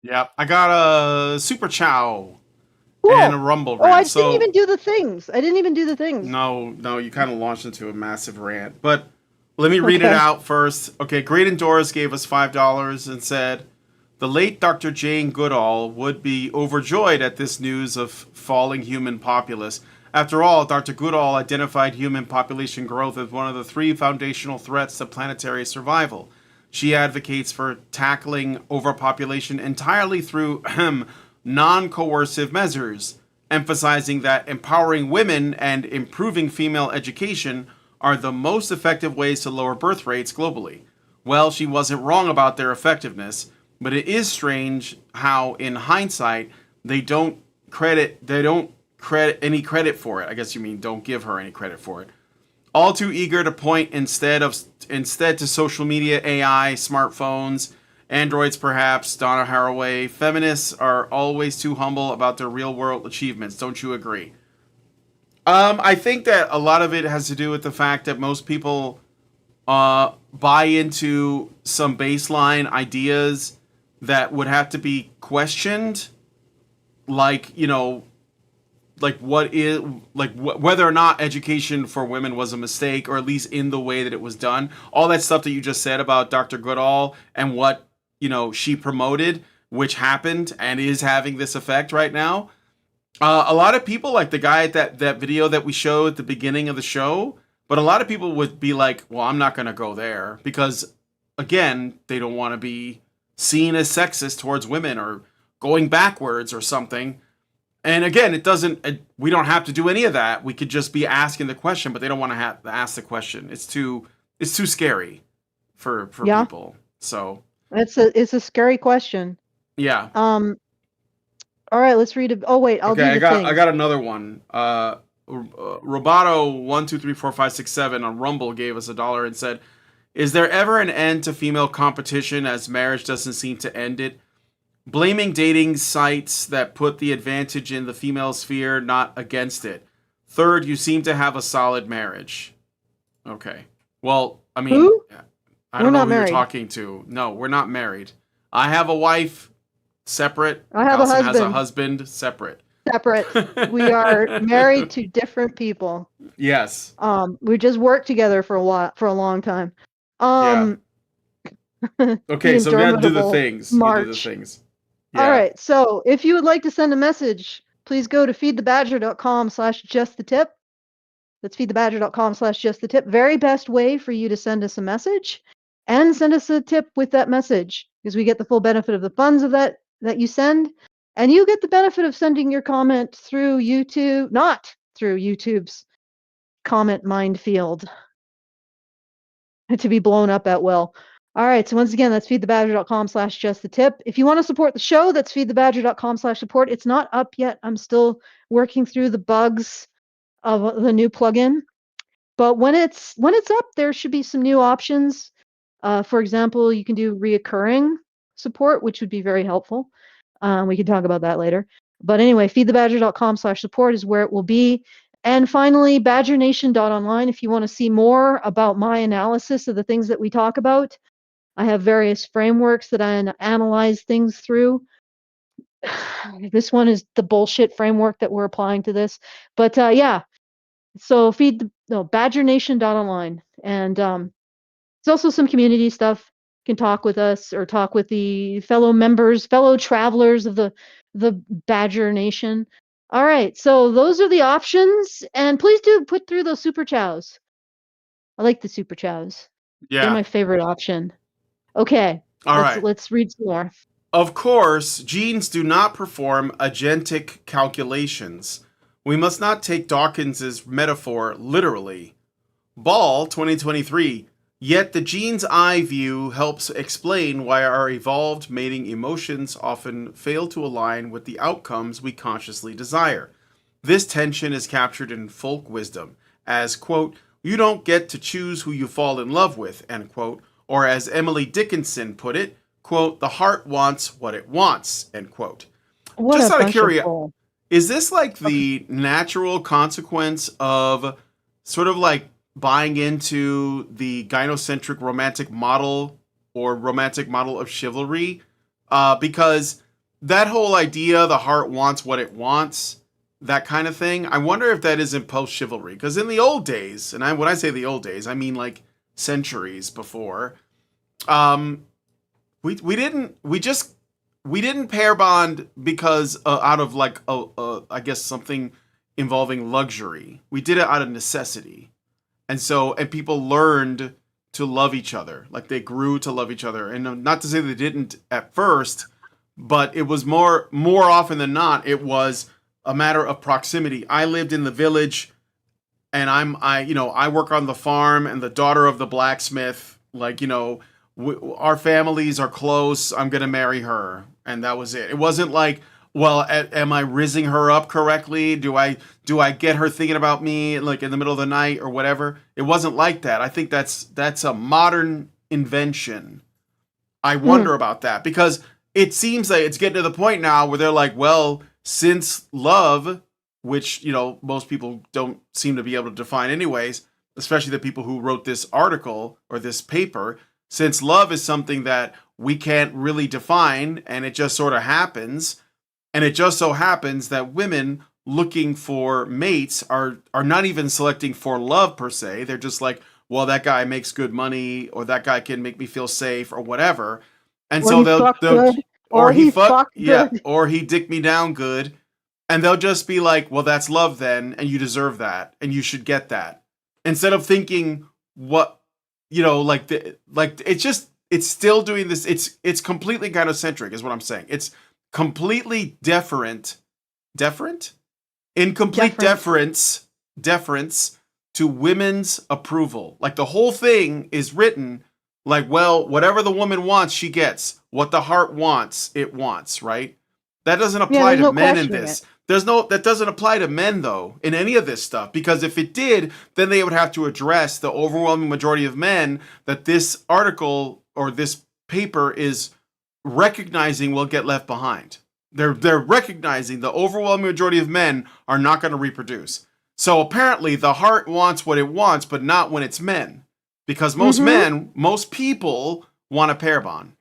Yeah, I got a super chow Cool. and a rumble rant. I didn't even do the things. No, you kind of launched into a massive rant. But let me read it out first. Okay, Great Endorse gave us $5 and said, the late Dr. Jane Goodall would be overjoyed at this news of falling human populace. After all, Dr. Goodall identified human population growth as one of the three foundational threats to planetary survival. She advocates for tackling overpopulation entirely through non-coercive measures, emphasizing that empowering women and improving female education are the most effective ways to lower birth rates globally. Well, she wasn't wrong about their effectiveness. But it is strange how, in hindsight, they don't credit any credit for it. I guess you mean don't give her any credit for it. All too eager to point instead to social media, AI, smartphones, androids perhaps, Donna Haraway. Feminists are always too humble about their real world achievements. Don't you agree? I think that a lot of it has to do with the fact that most people buy into some baseline ideas that would have to be questioned, like, you know, like whether or not education for women was a mistake, or at least in the way that it was done. All that stuff that you just said about Dr. Goodall and what, you know, she promoted, which happened and is having this effect right now. A lot of people, like the guy at that video that we showed at the beginning of the show, but a lot of people would be like, well, I'm not going to go there because, again, they don't want to be seen as sexist towards women or going backwards or something. And again, we don't have to do any of that. We could just be asking the question, but they don't want to have to ask the question. It's too scary for people. So it's a scary question. Yeah. All right, let's read it. Oh wait, I'll do the thing. I got another one. Roboto 1234567 on Rumble gave us $1 and said, "Is there ever an end to female competition, as marriage doesn't seem to end it? Blaming dating sites that put the advantage in the female sphere, not against it. Third, you seem to have a solid marriage." Okay. Well, I mean, Who? I don't know who you're talking to. No, we're not married. I have a wife, separate. I have Allison a husband. has a husband, separate. Separate. We are married to different people. Yes. We just worked together for a long time. Okay, so we gotta do the things. March. Yeah. All right. So if you would like to send a message, please go to feedthebadger.com/justthetip. That's feedthebadger.com/justthetip. Very best way for you to send us a message and send us a tip with that message, because we get the full benefit of the funds of that you send, and you get the benefit of sending your comment through YouTube, not through YouTube's comment minefield to be blown up at will. All right, so once again, that's feedthebadger.com/justthetip. If you want to support the show, that's feedthebadger.com/support. It's not up yet. I'm still working through the bugs of the new plugin. But when it's up, there should be some new options. For example, you can do reoccurring support, which would be very helpful. We can talk about that later. But anyway, feedthebadger.com/support is where it will be. And finally, badgernation.online, if you want to see more about my analysis of the things that we talk about. I have various frameworks that I analyze things through. This one is the bullshit framework that we're applying to this. But yeah, so badgernation.online. And it's also some community stuff. You can talk with us or talk with the fellow members, fellow travelers of the Badger Nation. All right, so those are the options. And please do put through those super chows. I like the super chows. Yeah. They're my favorite option. Okay. Let's read some more. Of course, genes do not perform agentic calculations. We must not take Dawkins's metaphor literally. Ball 2023. Yet the gene's eye view helps explain why our evolved mating emotions often fail to align with the outcomes we consciously desire. This tension is captured in folk wisdom as, quote, "You don't get to choose who you fall in love with," end quote. Or as Emily Dickinson put it, quote, "The heart wants what it wants," end quote. Just out of curiosity, is this like the natural consequence of sort of like buying into the gynocentric romantic model or romantic model of chivalry? Because that whole idea, the heart wants what it wants, that kind of thing, I wonder if that is in post-chivalry. Because in the old days, and when I say the old days, I mean like centuries before, we didn't pair bond because out of like I guess something involving luxury. We did it out of necessity, and people learned to love each other. Like they grew to love each other, and not to say they didn't at first, but it was more often than not, it was a matter of proximity. I lived in the village, and I work on the farm, and the daughter of the blacksmith, our families are close. I'm gonna marry her, and that was it. It wasn't like, well, am I rizzing her up correctly? Do I get her thinking about me like in the middle of the night or whatever? It wasn't like that. I think that's a modern invention. I wonder about that because it seems like it's getting to the point now where they're like, well, since love, which most people don't seem to be able to define anyways, especially the people who wrote this article or this paper, since love is something that we can't really define and it just sort of happens, and it just so happens that women looking for mates are not even selecting for love per se. They're just like, well, that guy makes good money, or that guy can make me feel safe, or whatever. And Or so he they'll fucked good. Or he fucked good. or he dick me down good, and they'll just be like, well, that's love then, and you deserve that, and you should get that, instead of thinking what it's still doing this. It's completely gynocentric, is what I'm saying. It's completely deferent, incomplete deference to women's approval. Like the whole thing is written like, well, whatever the woman wants, she gets. What the heart wants, it wants, right? That doesn't apply to men in this. That doesn't apply to men though in any of this stuff, because if it did, then they would have to address the overwhelming majority of men that this article or this paper is recognizing will get left behind. They're recognizing the overwhelming majority of men are not going to reproduce. So apparently the heart wants what it wants, but not when it's men. Because most people want a pair bond.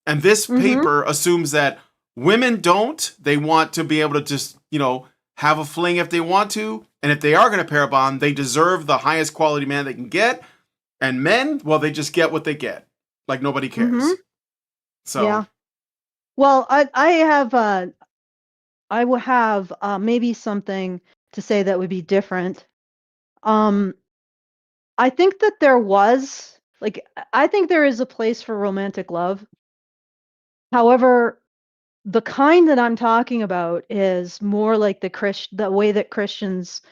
And this paper assumes that women don't. They want to be able to just, have a fling if they want to. And if they are going to pair bond, they deserve the highest quality man they can get. And men, well, they just get what they get. Like nobody cares. So yeah. Well, I will have maybe something to say that would be different. I think that I think there is a place for romantic love. However, the kind that I'm talking about is more like the way that Christians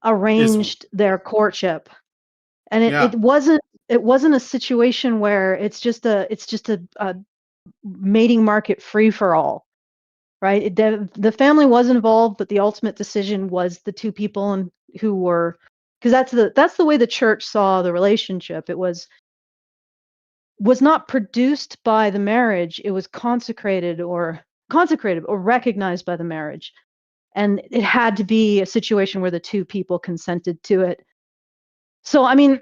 arranged their courtship. And it wasn't a situation where it's just a mating market free for all. Right? The family was involved, but the ultimate decision was the two people who were, because that's the way the church saw the relationship. It was not produced by the marriage. It was consecrated or recognized by the marriage. And it had to be a situation where the two people consented to it. So, I mean,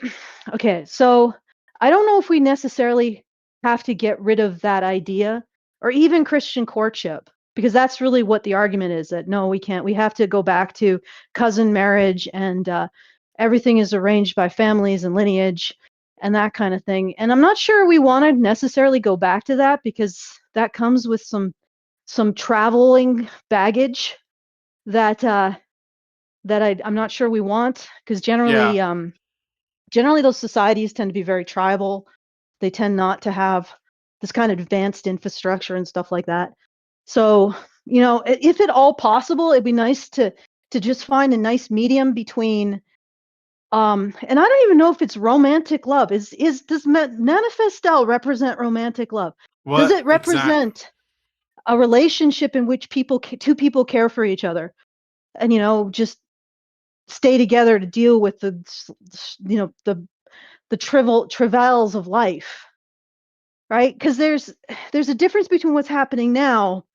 okay, so I don't know if we necessarily have to get rid of that idea or even Christian courtship, because that's really what the argument is, that no, we can't. We have to go back to cousin marriage, and everything is arranged by families and lineage and that kind of thing. And I'm not sure we want to necessarily go back to that, because that comes with some traveling baggage that I'm not sure we want, because generally those societies tend to be very tribal. They tend not to have this kind of advanced infrastructure and stuff like that. So, if at all possible, it'd be nice to just find a nice medium between, and I don't even know if it's romantic love. Does Manifestel represent romantic love? Does it represent a relationship in which two people care for each other and, just stay together to deal with the travails of life, right? Because there's a difference between what's happening now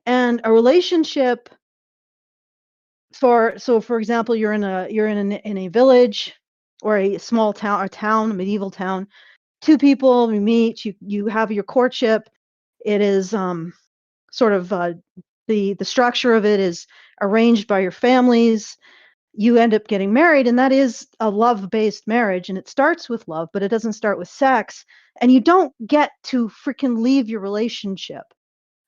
and a relationship. For example, you're in a village or a small town, a medieval town. Two people, you meet, you have your courtship. It is sort of the structure of it is arranged by your families. You end up getting married, and that is a love-based marriage, and it starts with love, but it doesn't start with sex. And you don't get to freaking leave your relationship,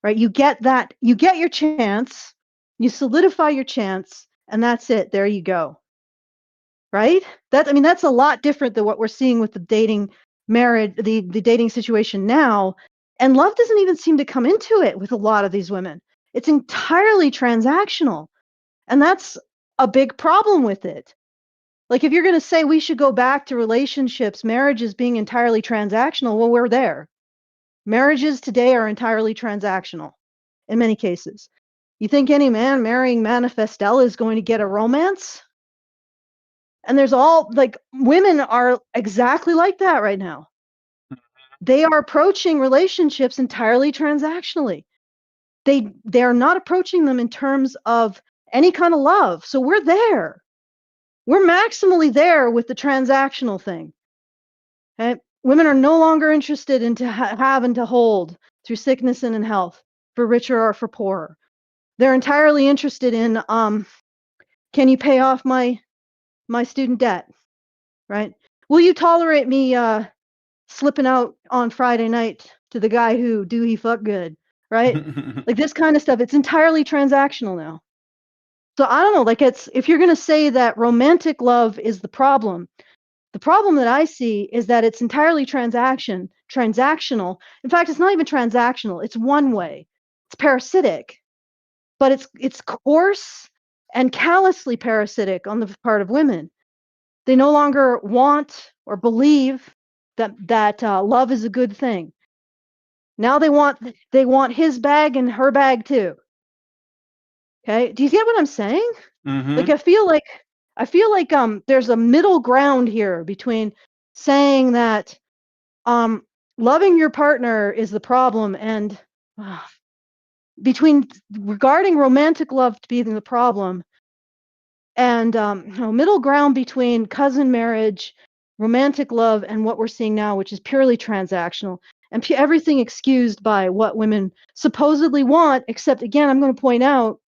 right? You get your chance, you solidify your chance, and that's it. There you go. Right? That's a lot different than what we're seeing with the dating marriage, the dating situation now. And love doesn't even seem to come into it with a lot of these women. It's entirely transactional. And that's a big problem with it. Like, if you're going to say we should go back to relationships, marriages being entirely transactional, well, we're there. Marriages today are entirely transactional in many cases. You think any man marrying Manifestella is going to get a romance? And there's all, like, women are exactly like that right now. They are approaching relationships entirely transactionally. They are not approaching them in terms of any kind of love. So we're there. We're maximally there with the transactional thing. Okay? Women are no longer interested in have and to hold through sickness and in health, for richer or for poorer. They're entirely interested in, can you pay off my student debt, right? Will you tolerate me slipping out on Friday night to the guy who do he fuck good, right? Like this kind of stuff. It's entirely transactional now. So I don't know, like if you're going to say that romantic love is the problem that I see is that it's entirely transactional. In fact, it's not even transactional. It's one way. It's parasitic, but it's coarse and callously parasitic on the part of women. They no longer want or believe that love is a good thing. Now they want his bag and her bag too. Okay, do you get what I'm saying? Mm-hmm. Like I feel like there's a middle ground here between saying that loving your partner is the problem and between regarding romantic love to being the problem and middle ground between cousin marriage, romantic love, and what we're seeing now, which is purely transactional and everything excused by what women supposedly want. Except again, I'm going to point out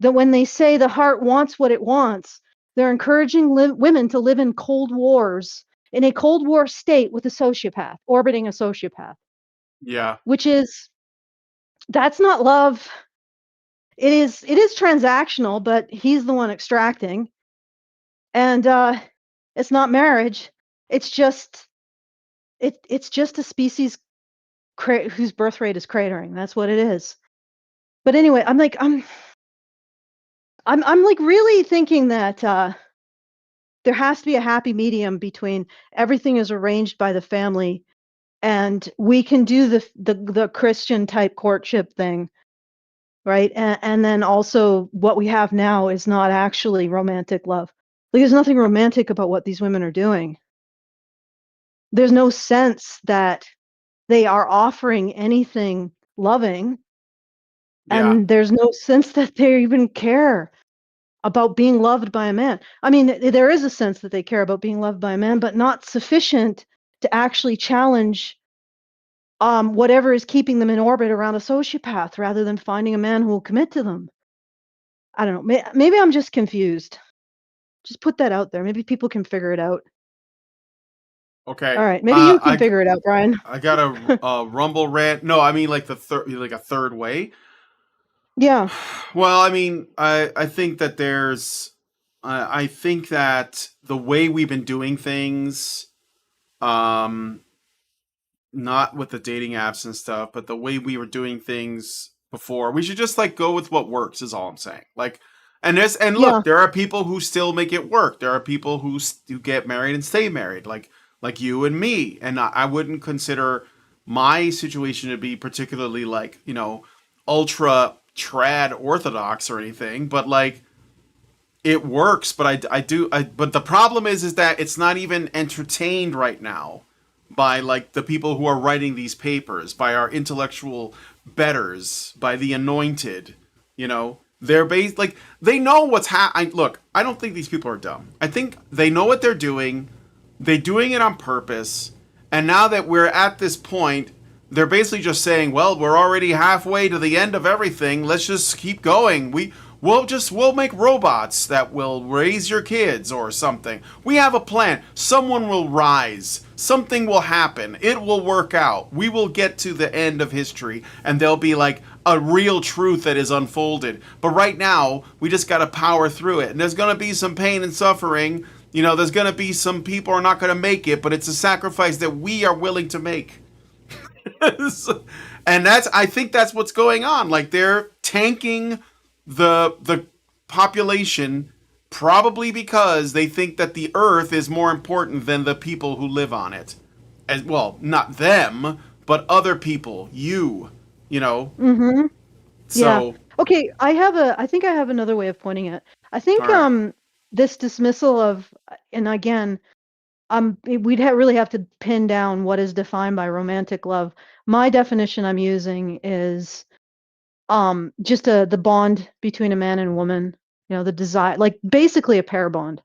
that when they say the heart wants what it wants, they're encouraging women to live in Cold Wars, in a Cold War state with a sociopath, orbiting a sociopath. Yeah. That's not love. It is transactional, but he's the one extracting. And it's not marriage. It's just it's just a species whose birth rate is cratering. That's what it is. But anyway, I'm like really thinking that there has to be a happy medium between everything is arranged by the family and we can do the Christian type courtship thing, right? And then also what we have now is not actually romantic love. Like there's nothing romantic about what these women are doing. There's no sense that they are offering anything loving, Yeah. and there's no sense that they even care about being loved by a man. I mean, there is a sense that they care about being loved by a man, but not sufficient to actually challenge whatever is keeping them in orbit around a sociopath rather than finding a man who will commit to them. I don't know. Maybe I'm just confused. Just put that out there. Maybe people can figure it out. Okay. All right. Maybe you can figure it out, Brian. I got a rumble rant. No, I mean like a third way. Yeah. Well, I mean, I think that I think that the way we've been doing things, not with the dating apps and stuff, but the way we were doing things before, we should just like go with what works. Is all I'm saying. Like, and look, there are people who still make it work. There are people who get married and stay married, like you and me. And I wouldn't consider my situation to be particularly like ultra trad orthodox or anything, but like it works. But but the problem is that it's not even entertained right now by like the people who are writing these papers, by our intellectual betters, by the anointed. They're based like they know what's look, I don't think these people are dumb. I think they know what they're doing. They're doing it on purpose. And now that we're at this point, they're basically just saying, well, we're already halfway to the end of everything. Let's just keep going. We'll make robots that will raise your kids or something. We have a plan. Someone will rise. Something will happen. It will work out. We will get to the end of history and there'll be like a real truth that is unfolded. But right now, we just got to power through it. And there's going to be some pain and suffering. There's going to be some people who are not going to make it, but it's a sacrifice that we are willing to make. And I think that's what's going on. Like they're tanking the population Probably because they think that the earth is more important than the people who live on it. As well, not them, but other people, you know. Mm-hmm. Yeah. So, Okay, I think I have another way of pointing it. I all think right. this dismissal of, and again, really have to pin down what is defined by romantic love. My definition I'm using is just the bond between a man and woman, the desire, like basically a pair bond,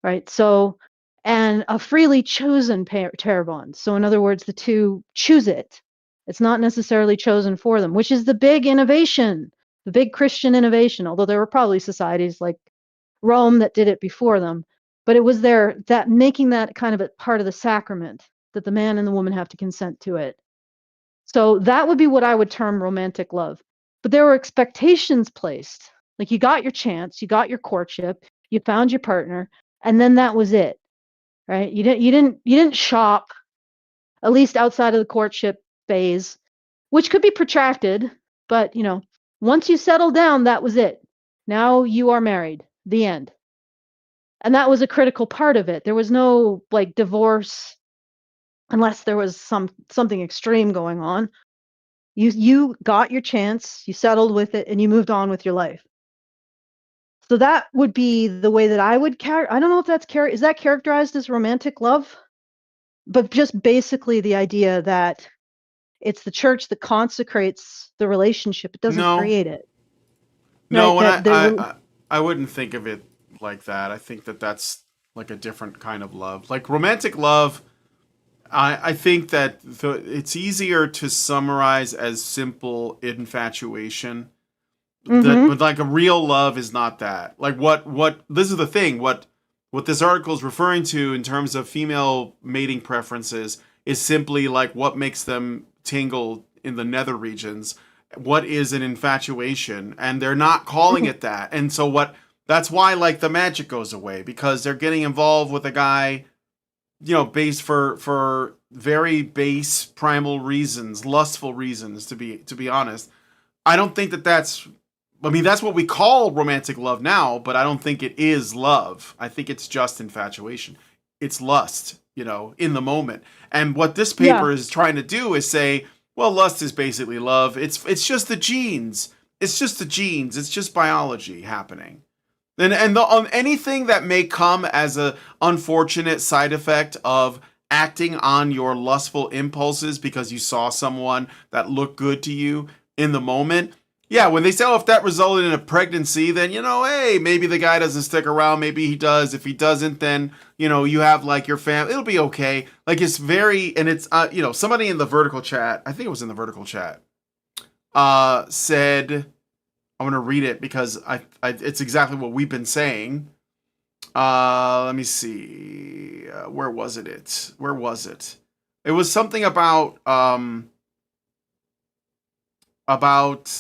right? So, and a freely chosen pair bond. So in other words, the two choose it. It's not necessarily chosen for them, which is the big innovation, the big Christian innovation, although there were probably societies like Rome that did it before them, but it was that making that kind of a part of the sacrament, that the man and the woman have to consent to it. So that would be what I would term romantic love. But there were expectations placed. Like you got your chance, you got your courtship, you found your partner, and then that was it. Right? You didn't shop, at least outside of the courtship phase, which could be protracted, but once you settle down, that was it. Now you are married. The end. And that was a critical part of it. There was no like divorce unless there was something extreme going on. You got your chance, you settled with it, and you moved on with your life. So that would be the way that I would I don't know if that's is that characterized as romantic love? But just basically the idea that it's the church that consecrates the relationship. It doesn't No. create it. No, Right? and That there I wouldn't think of it like that. I think that that's like a different kind of love. Like romantic love, I think that it's easier to summarize as simple infatuation. That, mm-hmm. but like a real love is not that. Like what this is the thing. What this article is referring to in terms of female mating preferences is simply like what makes them tingle in the nether regions. What is an infatuation, and they're not calling it that. And so what that's why like the magic goes away, because they're getting involved with a guy, based for very base primal reasons, lustful reasons, to be honest. I don't think that that's, I mean, that's what we call romantic love now, but I don't think it is love. I think it's just infatuation. It's lust, in the moment. And what this Yeah. paper is trying to do is say, well, lust is basically love. It's just the genes. It's just the genes. It's just biology happening. And on anything that may come as a unfortunate side effect of acting on your lustful impulses because you saw someone that looked good to you in the moment. Yeah, when they say, oh, if that resulted in a pregnancy, then, hey, maybe the guy doesn't stick around. Maybe he does. If he doesn't, then, you have like your family. It'll be okay. Like it's very, and it's, somebody in the vertical chat, I think it was in the vertical chat, said, I'm going to read it because it's exactly what we've been saying. Let me see. Where was it? Where was it? It was something about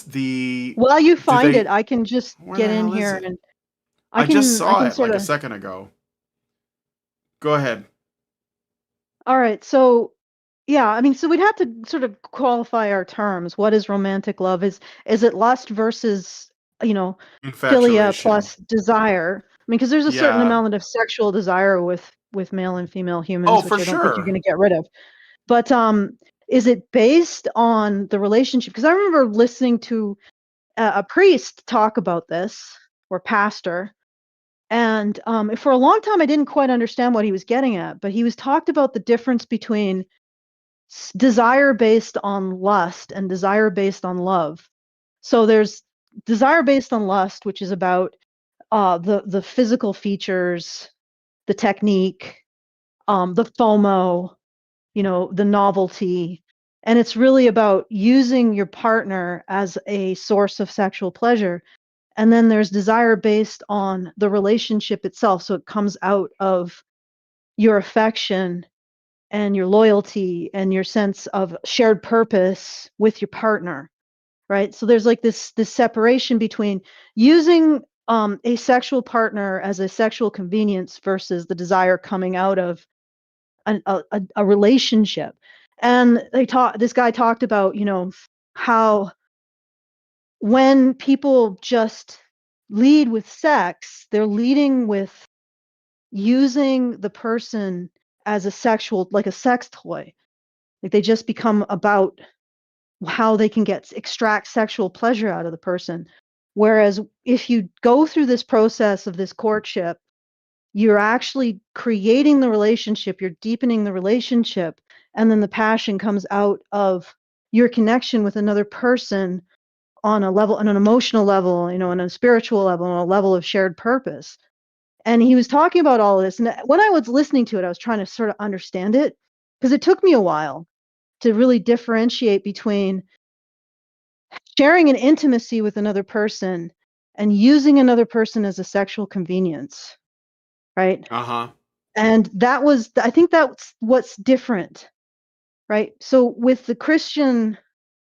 the. While you Do find they? it, I can just Where get the in hell is here it? and I I just can I saw can it sort like a of. second ago. Go ahead. All right. So yeah, I mean, so we'd have to sort of qualify our terms. What is romantic love? Is it lust versus, you know, philia Infatuation. plus desire? I mean, because there's a certain Yeah. amount of sexual desire with male and female Oh, humans, for which I don't think you're sure. going to get rid of. But is it based on the relationship? Because I remember listening to a priest talk about this, or pastor, and for a long time I didn't quite understand what he was getting at. But he was talked about the difference between desire based on lust and desire based on love. So there's desire based on lust, which is about the physical features, the technique, the FOMO, the novelty. And it's really about using your partner as a source of sexual pleasure. And then there's desire based on the relationship itself. So it comes out of your affection and your loyalty and your sense of shared purpose with your partner, right? So there's like this separation between using a sexual partner as a sexual convenience versus the desire coming out of a relationship. And this guy talked about, how when people just lead with sex, they're leading with using the person as a sexual, like a sex toy. Like they just become about how they can extract sexual pleasure out of the person. Whereas if you go through this process of this courtship, you're actually creating the relationship, you're deepening the relationship, and then the passion comes out of your connection with another person on a level, on an emotional level, on a spiritual level, on a level of shared purpose. And he was talking about all of this. And when I was listening to it, I was trying to sort of understand it, because it took me a while to really differentiate between sharing an intimacy with another person and using another person as a sexual convenience, right? Uh-huh. And I think that's what's different, right? So with the Christian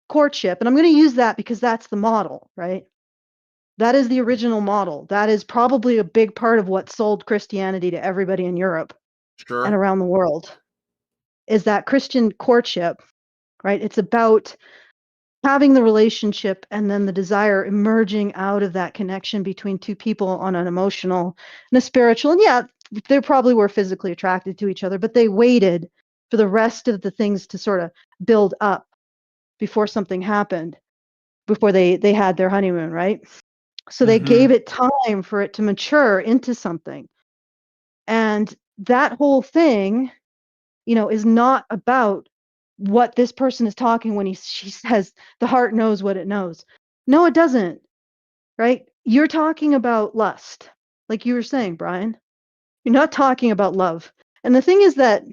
courtship, and I'm going to use that because that's the model, right? That is the original model. That is probably a big part of what sold Christianity to everybody in Europe and Sure. around the world, is that Christian courtship, right? It's about having the relationship and then the desire emerging out of that connection between two people on an emotional and a spiritual. And yeah, they probably were physically attracted to each other, but they waited for the rest of the things to sort of build up before something happened, before they had their honeymoon, right? So they Mm-hmm. gave it time for it to mature into something. And that whole thing, is not about what this person is talking when she says the heart knows what it knows. No, it doesn't, right? You're talking about lust, like you were saying, Brian. You're not talking about love. And the thing is that,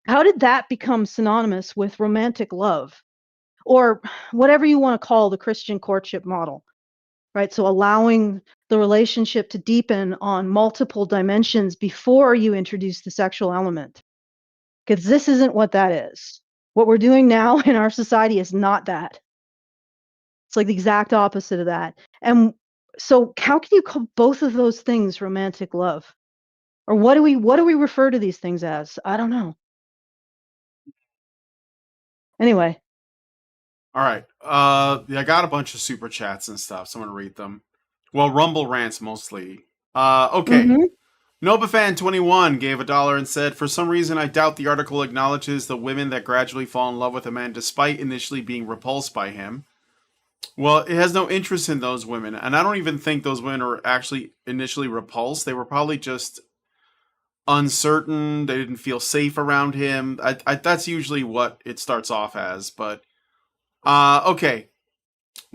how did that become synonymous with romantic love, or whatever you want to call the Christian courtship model, right? So allowing the relationship to deepen on multiple dimensions before you introduce the sexual element. Because this isn't what that is. What we're doing now in our society is not that. It's like the exact opposite of that. And so how can you call both of those things romantic love? Or what do we refer to these things as? I don't know. Anyway. All right. Yeah, I got a bunch of super chats and stuff, so I'm gonna read them. Well, Rumble rants mostly. Okay. Mm-hmm. NobaFan21 gave $1 and said, "For some reason, I doubt the article acknowledges the women that gradually fall in love with a man despite initially being repulsed by him." Well, it has no interest in those women, and I don't even think those women are actually initially repulsed. They were probably just uncertain. They didn't feel safe around him. That's usually what it starts off as. But okay.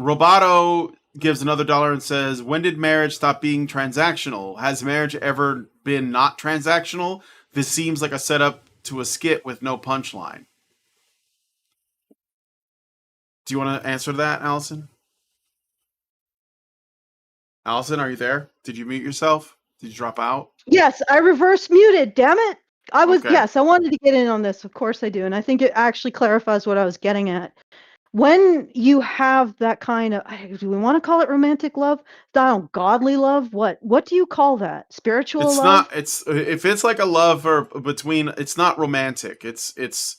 Roboto gives another $1 and says, "When did marriage stop being transactional? Has marriage ever been not transactional? This seems like a setup to a skit with no punchline." Do you want to answer that, Allison? Allison, are you there? Did you mute yourself? Did you drop out? Yes, I reverse muted, damn it. I Okay. wanted to get in on this. Of course I do. And I think it actually clarifies what I was getting at. When you have that kind of, do we want to call it romantic love? Godly love? What do you call that? Spiritual It's love? not. It's if it's like a love or between. It's not romantic. It's it's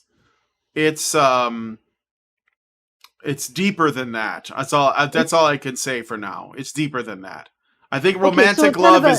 deeper than that. That's all I can say for now. It's deeper than that. I think Okay, so romantic it's kind of love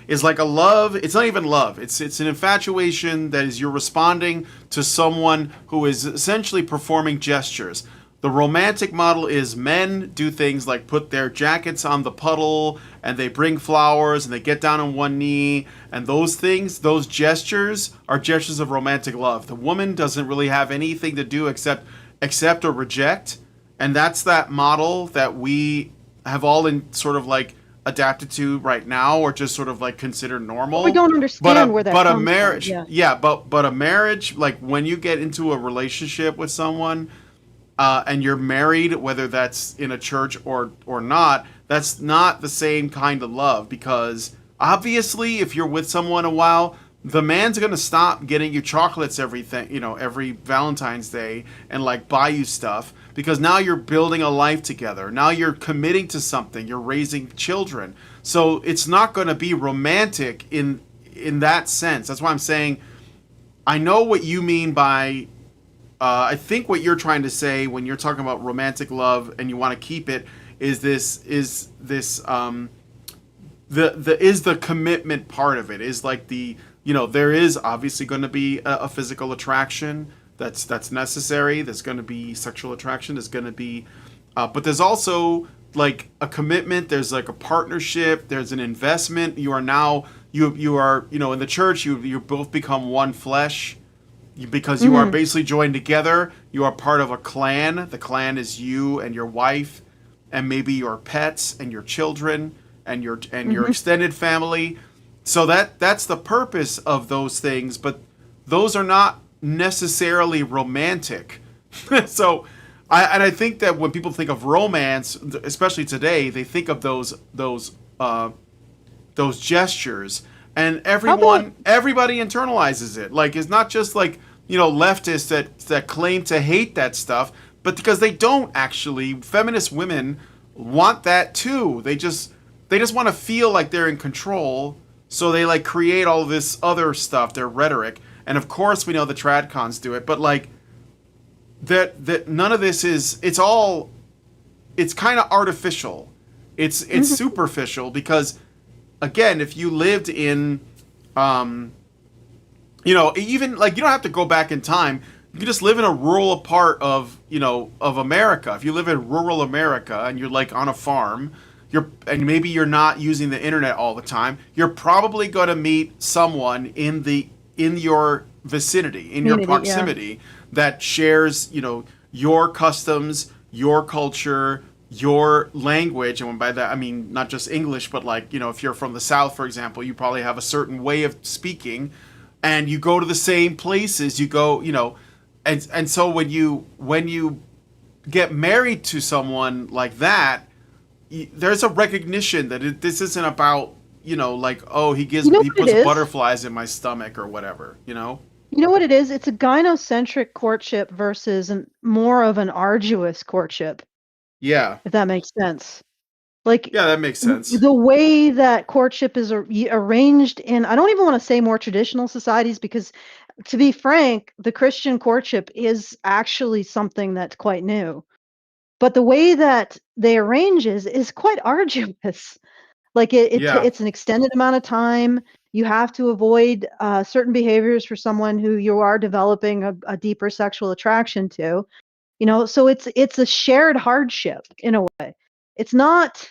is like a love. It's not even love. It's an infatuation that is you're responding to someone who is essentially performing gestures. The romantic model is men do things like put their jackets on the puddle and they bring flowers and they get down on one knee, and those things, those gestures are gestures of romantic love. The woman doesn't really have anything to do except accept or reject, and that's that model that we have all in sort of like adapted to right now, or just sort of like considered But we normal. don't But understand where that a comes from. marriage, Yeah. yeah, but a marriage, like when you get into a relationship with someone, and you're married, whether that's in a church or not, that's not the same kind of love, because obviously, if you're with someone a while, the man's gonna stop getting you chocolates every Valentine's Day and like buy you stuff, because now you're building a life together. Now you're committing to something. You're raising children, so it's not gonna be romantic in that sense. That's why I'm saying I know what you mean by I think what you're trying to say when you're talking about romantic love and you want to keep it is this the commitment part of it is like there is obviously going to be a physical attraction that's necessary. There's going to be sexual attraction. There's going to be, but there's also like a commitment. There's like a partnership. There's an investment. You are now you are in the church. You both become one flesh. Because you are basically joined together. You are part of a clan. The clan is you and your wife, and maybe your pets and your children and your extended family. So that's the purpose of those things, but those are not necessarily romantic. So I think that when people think of romance, especially today, they think of those gestures, and everybody internalizes it. Like, it's not just like leftists that claim to hate that stuff, but because they don't actually. Feminist women want that too. They just want to feel like they're in control, so they like create all this other stuff, their rhetoric. And of course we know the tradcons do it, but like that none of this is, it's kind of artificial. It's superficial, because again, if you lived in even like, you don't have to go back in time. You can just live in a rural part of America. If you live in rural America and you're like on a farm, and maybe you're not using the internet all the time, you're probably going to meet someone in your vicinity, in your proximity, that shares, your customs, your culture, your language. And by that I mean not just English, but like, if you're from the South, for example, you probably have a certain way of speaking, and you go to the same places. You go, and so when you get married to someone like that, there's a recognition that this isn't about like, oh, he puts butterflies in my stomach or whatever. You know what it is? It's a gynocentric courtship versus more of an arduous courtship. Yeah. If that makes sense. Like, yeah, that makes sense. The way that courtship is arranged in, I don't even want to say more traditional societies, because to be frank, the Christian courtship is actually something that's quite new. But the way that they arrange is quite arduous. Like it's an extended amount of time. You have to avoid certain behaviors for someone who you are developing a deeper sexual attraction to. So it's a shared hardship in a way. It's not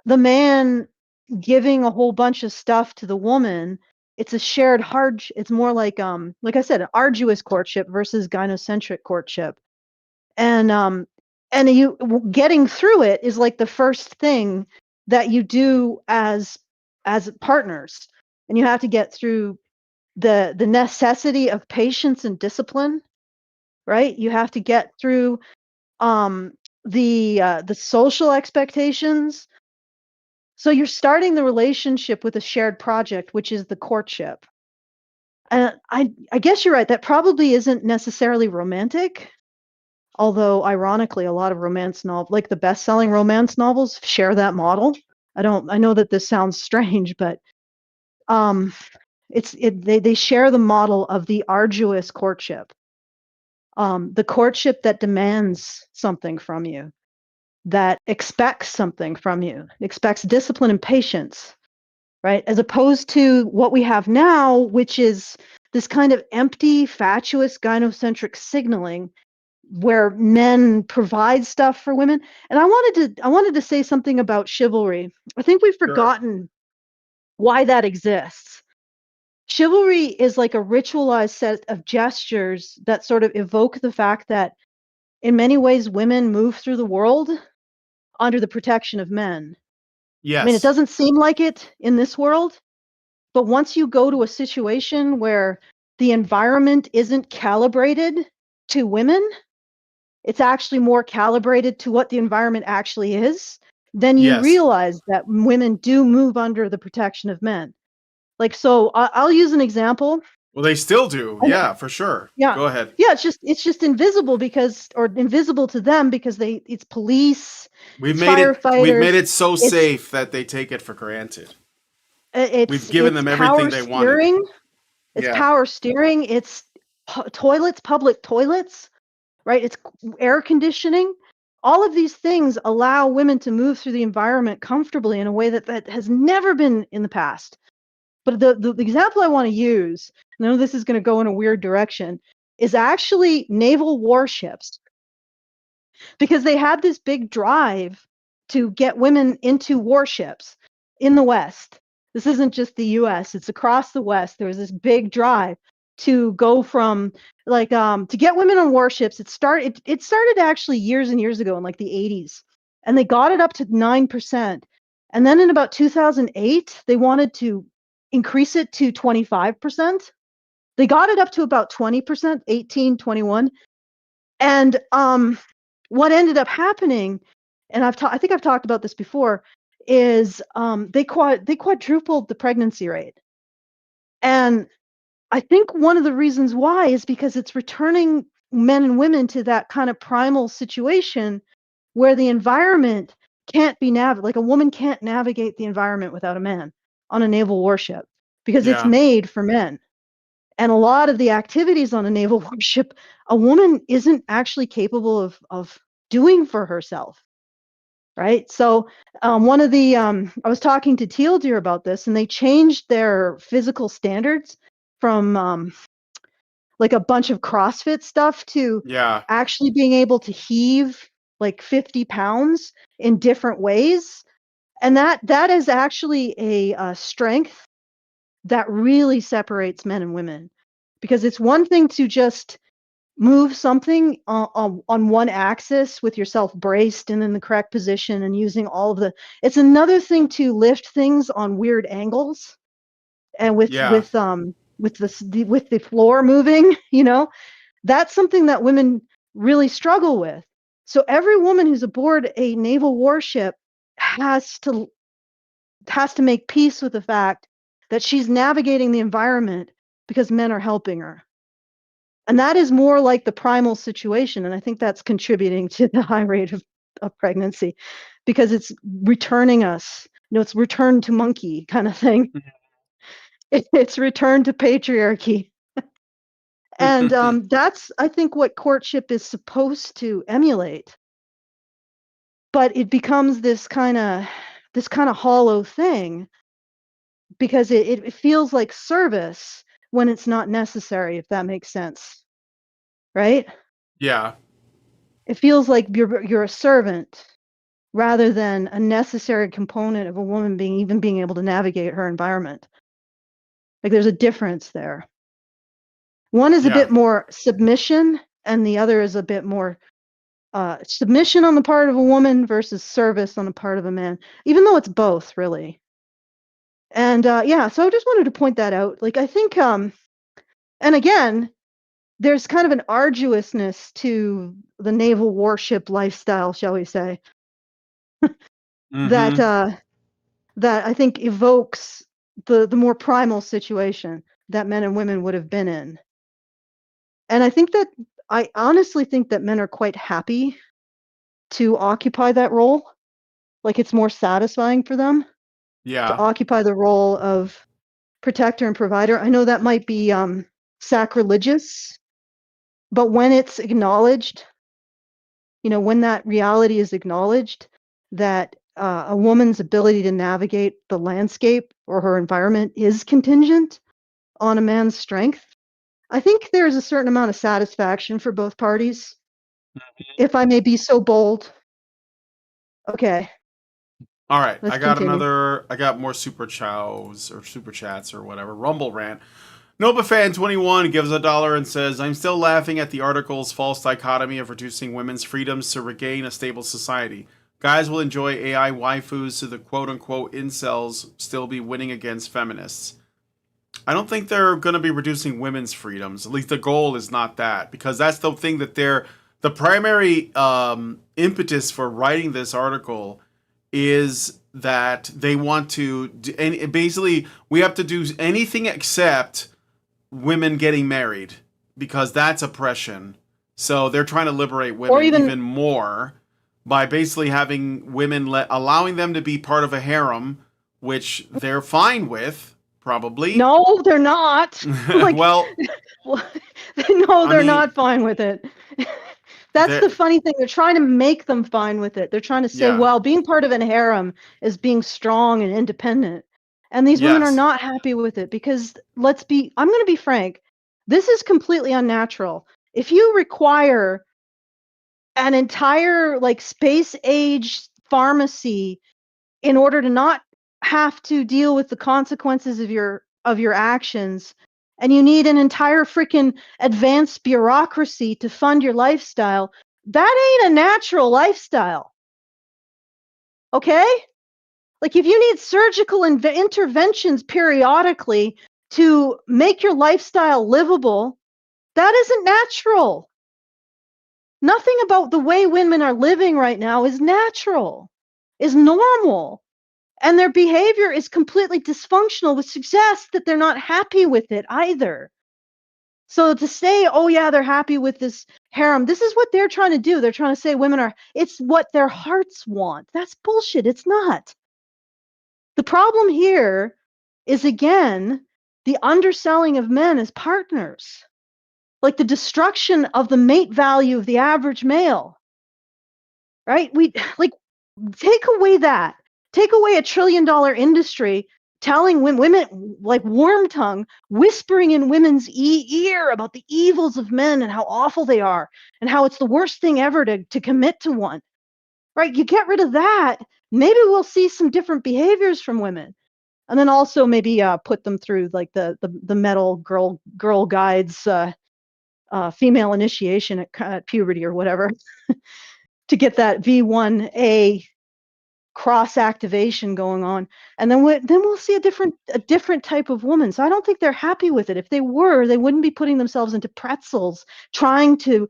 the man giving a whole bunch of stuff to the woman. It's a shared hardship. It's more like I said, an arduous courtship versus gynocentric courtship. And you getting through it is like the first thing that you do as partners. And you have to get through the necessity of patience and discipline, right? You have to get through the social expectations. So you're starting the relationship with a shared project, which is the courtship. And I guess you're right. That probably isn't necessarily romantic. Although, ironically, a lot of romance novels, like the best-selling romance novels, share that model. I know that this sounds strange, but they share the model of the arduous courtship. The courtship that demands something from you, that expects something from you, expects discipline and patience, right? As opposed to what we have now, which is this kind of empty, fatuous, gynocentric signaling where men provide stuff for women. And I wanted to say something about chivalry. I think we've forgotten why that exists. Chivalry is like a ritualized set of gestures that sort of evoke the fact that in many ways women move through the world under the protection of men. Yes. I mean, it doesn't seem like it in this world, but once you go to a situation where the environment isn't calibrated to women, it's actually more calibrated to what the environment actually is, then you realize that women do move under the protection of men. Like, so I'll use an example. Well, they still do. Yeah, for sure. Yeah. Go ahead. Yeah, it's just invisible invisible to them because it's police, firefighters. We've made it so safe that they take it for granted. We've given them everything they wanted. It's power steering. It's toilets, public toilets, right? It's air conditioning. All of these things allow women to move through the environment comfortably in a way that has never been in the past. But the example I want to use, I know this is going to go in a weird direction, is actually naval warships. Because they had this big drive to get women into warships in the West. This isn't just the US, it's across the West. There was this big drive to go from to get women on warships. It started actually years and years ago in like the 80s. And they got it up to 9%. And then in about 2008, they wanted to increase it to 25%. They got it up to about 20%, 18, 21. And what ended up happening, and I think I've talked about this before, is they quadrupled the pregnancy rate. And I think one of the reasons why is because it's returning men and women to that kind of primal situation where the environment can't be navigated. Like a woman can't navigate the environment without a man on a naval warship because it's Yeah. made for men. And a lot of the activities on a naval warship, a woman isn't actually capable of doing for herself, right? So one of the I was talking to Teal Deer about this, and they changed their physical standards from like a bunch of CrossFit stuff to Yeah. actually being able to heave like 50 pounds in different ways, and that is actually a strength that really separates men and women, because it's one thing to just move something on one axis with yourself braced and in the correct position and using all of the, it's another thing to lift things on weird angles and Yeah. with the floor moving, that's something that women really struggle with. So every woman who's aboard a naval warship has to make peace with the fact that she's navigating the environment because men are helping her. And that is more like the primal situation. And I think that's contributing to the high rate of pregnancy, because it's returning us, it's return to monkey kind of thing. It's return to patriarchy. And that's, I think, what courtship is supposed to emulate. But it becomes this kind of hollow thing, because it feels like service when it's not necessary, if that makes sense. Right? Yeah. It feels like you're a servant rather than a necessary component of a woman being able to navigate her environment. Like there's a difference there. One is a Yeah. bit more submission, and the other is a bit more submission on the part of a woman versus service on the part of a man, even though it's both, really. And so I just wanted to point that out. Like I think, and again, there's kind of an arduousness to the naval warship lifestyle, shall we say, that that I think evokes the more primal situation that men and women would have been in. And I honestly think that men are quite happy to occupy that role. Like it's more satisfying for them to Yeah. occupy the role of protector and provider. I know that might be sacrilegious, but when it's acknowledged, when that reality is acknowledged, that a woman's ability to navigate the landscape or her environment is contingent on a man's strength, I think there's a certain amount of satisfaction for both parties, if I may be so bold. Okay, All right. let's continue. I got more super chows or super chats or whatever. Rumble rant. NobaFan21 gives $1 and says, I'm still laughing at the article's false dichotomy of reducing women's freedoms to regain a stable society. Guys will enjoy AI waifus, so the quote-unquote incels still be winning against feminists. I don't think they're going to be reducing women's freedoms. At least the goal is not that, because that's the thing that the primary impetus for writing this article is that they want to, and basically we have to do anything except women getting married, because that's oppression. So they're trying to liberate women even more by basically having women allowing them to be part of a harem, which they're fine with, probably. No, they're not. Well, no, they're not fine with it. That's the funny thing. They're trying to make them fine with it. They're trying to say, Yeah. well, being part of an harem is being strong and independent. And these women are Yes. not happy with it because I'm going to be frank. This is completely unnatural. If you require an entire like space age pharmacy in order to not have to deal with the consequences of your actions, and you need an entire freaking advanced bureaucracy to fund your lifestyle, that ain't a natural lifestyle. Okay? Like if you need surgical interventions periodically to make your lifestyle livable, that isn't natural. Nothing about the way women are living right now is natural, is normal. And their behavior is completely dysfunctional, which suggests that they're not happy with it either. So to say, oh yeah, they're happy with this harem, this is what they're trying to do. They're trying to say it's what their hearts want. That's bullshit. It's not. The problem here is, again, the underselling of men as partners, like the destruction of the mate value of the average male, right? Take away that. Take away a $1 trillion industry telling women, like worm tongue, whispering in women's ear about the evils of men and how awful they are and how it's the worst thing ever to commit to one, right? You get rid of that, maybe we'll see some different behaviors from women. And then also maybe put them through like the metal girl guides, female initiation at puberty or whatever to get that V1A cross activation going on, and then we'll see a different type of woman. So I don't think they're happy with it. If they were, they wouldn't be putting themselves into pretzels trying to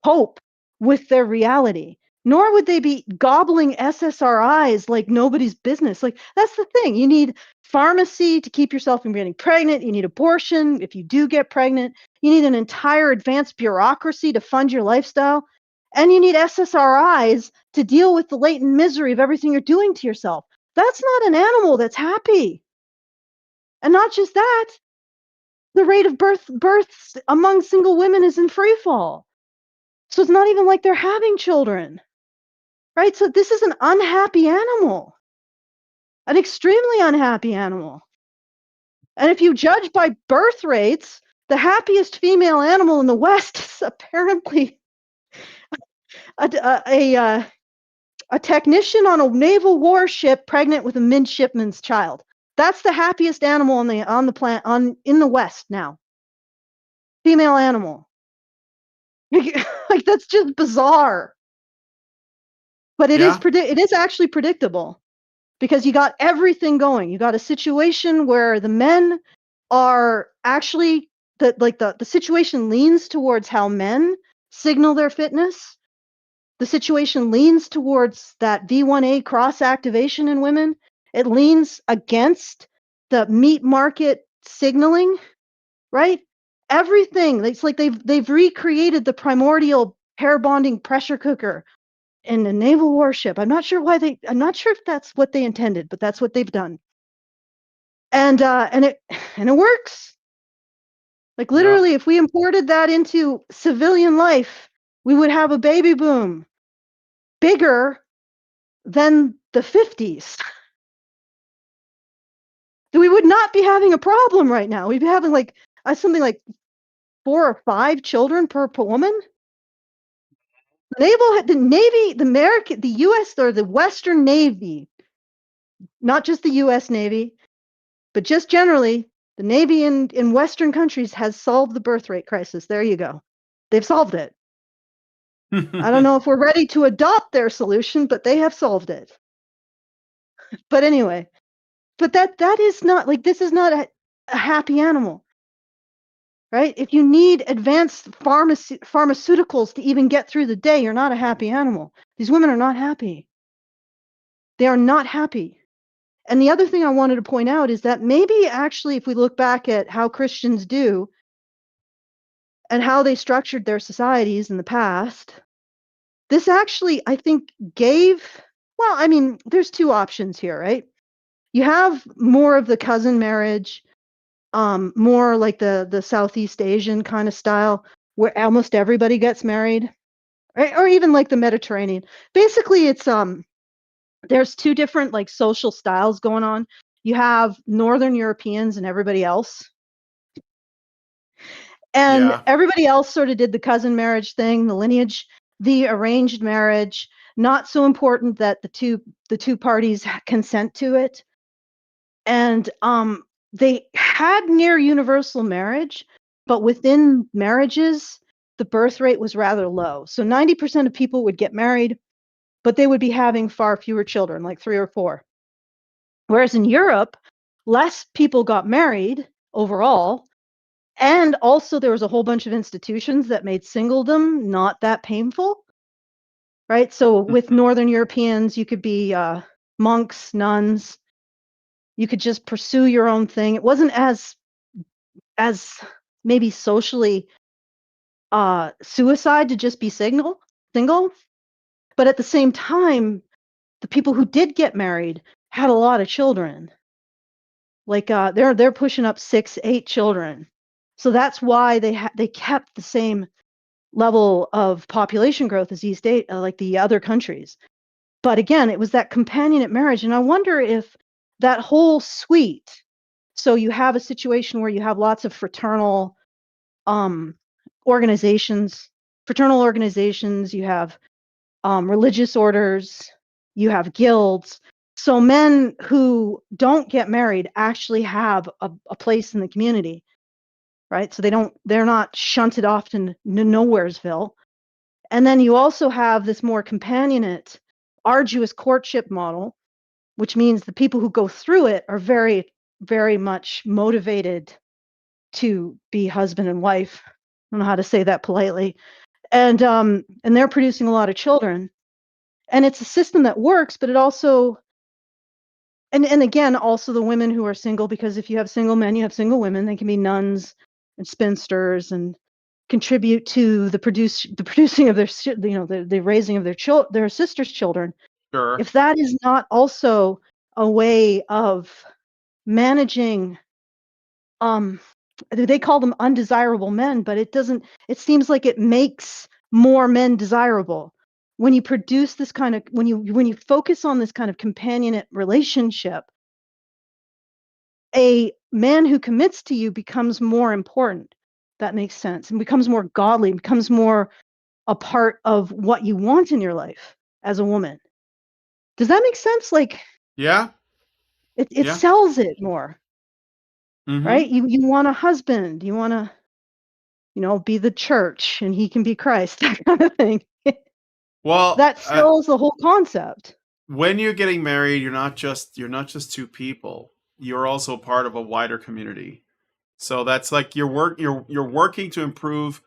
cope with their reality, nor would they be gobbling SSRIs like nobody's business. Like that's the thing. You need pharmacy to keep yourself from getting pregnant. You need abortion if you do get pregnant. You need an entire advanced bureaucracy to fund your lifestyle. And you need SSRIs to deal with the latent misery of everything you're doing to yourself. That's not an animal that's happy. And not just that, the rate of births among single women is in free fall. So it's not even like they're having children, right? So this is an unhappy animal, an extremely unhappy animal. And if you judge by birth rates, the happiest female animal in the West is apparently a technician on a naval warship pregnant with a midshipman's child. That's the happiest animal on the planet in the West now. Female animal. Like that's just bizarre. But it is actually predictable because you got everything going. You got a situation where the men are actually the situation leans towards how men signal their fitness. The situation leans towards that V1A cross activation in women. It leans against the meat market signaling, right? Everything. It's like they've recreated the primordial pair bonding pressure cooker in a naval warship. I'm not sure if that's what they intended, but that's what they've done. And it works. Like literally, if we imported that into civilian life, we would have a baby boom bigger than the 50s. We would not be having a problem right now. We'd be having like something like 4 or 5 children per woman. The Navy, the U.S. or the Western Navy, not just the U.S. Navy, but just generally, the Navy in Western countries has solved the birth rate crisis. There you go. They've solved it. I don't know if we're ready to adopt their solution, but they have solved it. But anyway, but that is not like, this is not a happy animal, right? If you need advanced pharmaceuticals to even get through the day, you're not a happy animal. These women are not happy. They are not happy. And the other thing I wanted to point out is that maybe actually, if we look back at how Christians do and how they structured their societies in the past, this actually, I think, there's 2 options here, right? You have more of the cousin marriage, more like the Southeast Asian kind of style, where almost everybody gets married, or even like the Mediterranean. Basically, it's there's two different like social styles going on. You have Northern Europeans and everybody else. And Yeah. everybody else sort of did the cousin marriage thing, the lineage, the arranged marriage, not so important that the two parties consent to it. And they had near universal marriage, but within marriages, the birth rate was rather low. So 90% of people would get married, but they would be having far fewer children, like 3 or 4. Whereas in Europe, less people got married overall. And also there was a whole bunch of institutions that made singledom not that painful, right? So with Northern Europeans, you could be monks, nuns. You could just pursue your own thing. It wasn't as maybe socially suicide to just be single. But at the same time, the people who did get married had a lot of children. Like they're pushing up 6, 8 children. So that's why they kept the same level of population growth as like the other countries. But again, it was that companionate marriage, and I wonder if that whole suite. So you have a situation where you have lots of fraternal organizations, you have religious orders, you have guilds. So men who don't get married actually have a place in the community, right? So they're not shunted off to nowheresville. And then you also have this more companionate, arduous courtship model, which means the people who go through it are very, very much motivated to be husband and wife. I don't know how to say that politely. And they're producing a lot of children. And it's a system that works, but it also, and again, also the women who are single, because if you have single men, you have single women. They can be nuns and spinsters and contribute to the producing of their, the raising of their sisters' children. Sure. If that is not also a way of managing, they call them undesirable men, but it seems like it makes more men desirable when you produce this kind of, when you focus on this kind of companionate relationship. A man who commits to you becomes more important. That makes sense, and becomes more godly, becomes more a part of what you want in your life as a woman. Does that make sense? Like, Yeah. it Yeah. sells it more, Mm-hmm. right? You want a husband, you want to, be the church and he can be Christ, that kind of thing. Well, That sells the whole concept. when you're getting married, you're not just two people. You're also part of a wider community. So that's like you're working to improve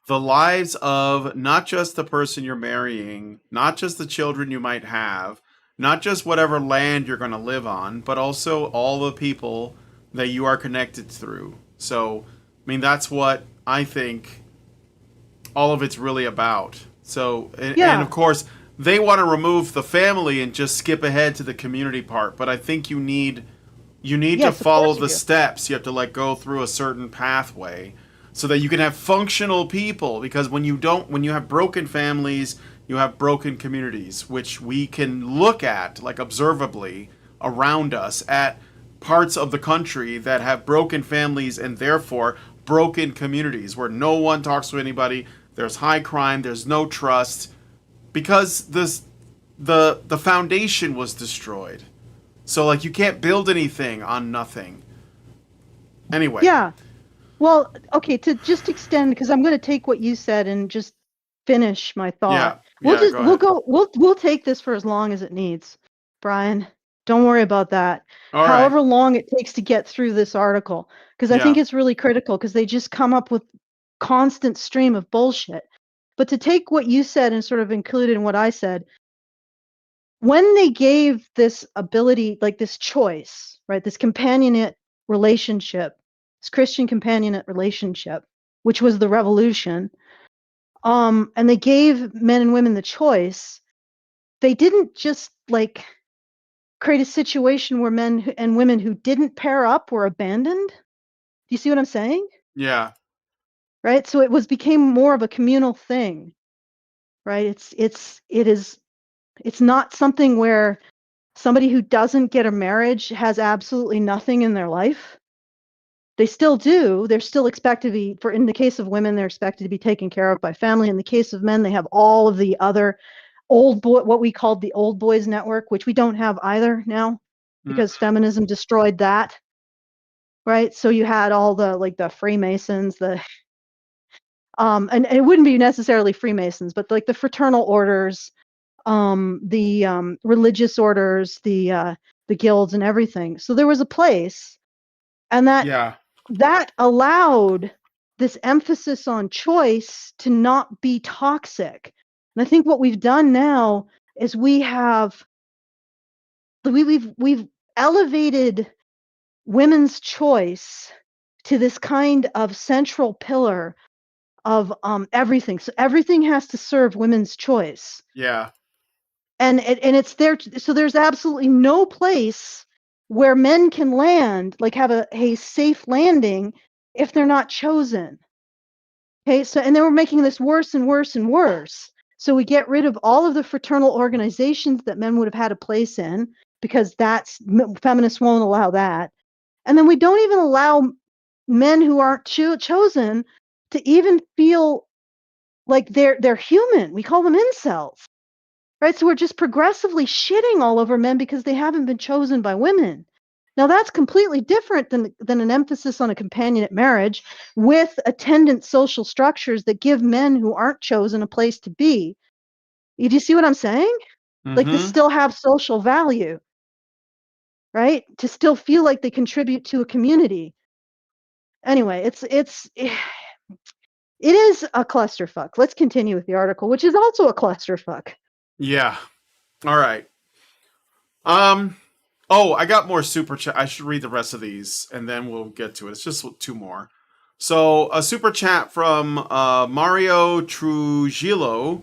the lives of not just the person you're marrying, not just the children you might have, not just whatever land you're going to live on, but also all the people that you are connected through. So, I mean, that's what I think all of it's really about. So, and of course, they want to remove the family and just skip ahead to the community part. But I think you need to follow the steps. You have to like go through a certain pathway so that you can have functional people. Because when you have broken families, you have broken communities, which we can look at like observably around us at parts of the country that have broken families and therefore broken communities where no one talks to anybody. There's high crime. There's no trust because the foundation was destroyed. So like you can't build anything on nothing. Anyway. Yeah. Well, okay, to just extend, because I'm going to take what you said and just finish my thought. We'll take this for as long as it needs, Brian. Don't worry about that. All However right. long it takes to get through this article, because I think it's really critical, because they just come up with constant stream of bullshit. But to take what you said and sort of include it in what I said, when they gave this ability, like this choice, right, this companionate relationship, this Christian companionate relationship, which was the revolution, and they gave men and women the choice, they didn't just like create a situation where men and women who didn't pair up were abandoned. Do you see what I'm saying? Yeah. right? So it became more of a communal thing, right? It's not something where somebody who doesn't get a marriage has absolutely nothing in their life. They still do. They're still expected to be, in the case of women, they're expected to be taken care of by family. In the case of men, they have all of the other what we called the old boys network, which we don't have either now because feminism destroyed that. Right. So you had all the Freemasons, and it wouldn't be necessarily Freemasons, but like the fraternal orders, the religious orders, the guilds and everything. So there was a place, and that allowed this emphasis on choice to not be toxic. And I think what we've done now is we've elevated women's choice to this kind of central pillar of everything. So everything has to serve women's choice. Yeah. And it's there. So there's absolutely no place where men can land, like have a safe landing, if they're not chosen. Okay, so and then we're making this worse and worse and worse. So we get rid of all of the fraternal organizations that men would have had a place in, because feminists won't allow that. And then we don't even allow men who aren't chosen to even feel like they're human. We call them incels. Right? So we're just progressively shitting all over men because they haven't been chosen by women. Now that's completely different than an emphasis on a companionate marriage with attendant social structures that give men who aren't chosen a place to be. Do you see what I'm saying? Like to still have social value, right? To still feel like they contribute to a community. Anyway, it is a clusterfuck. Let's continue with the article, which is also a clusterfuck. Yeah. All right. Oh, I got more super chat. I should read the rest of these and then we'll get to it. It's just two more. So a super chat from Mario Trujillo,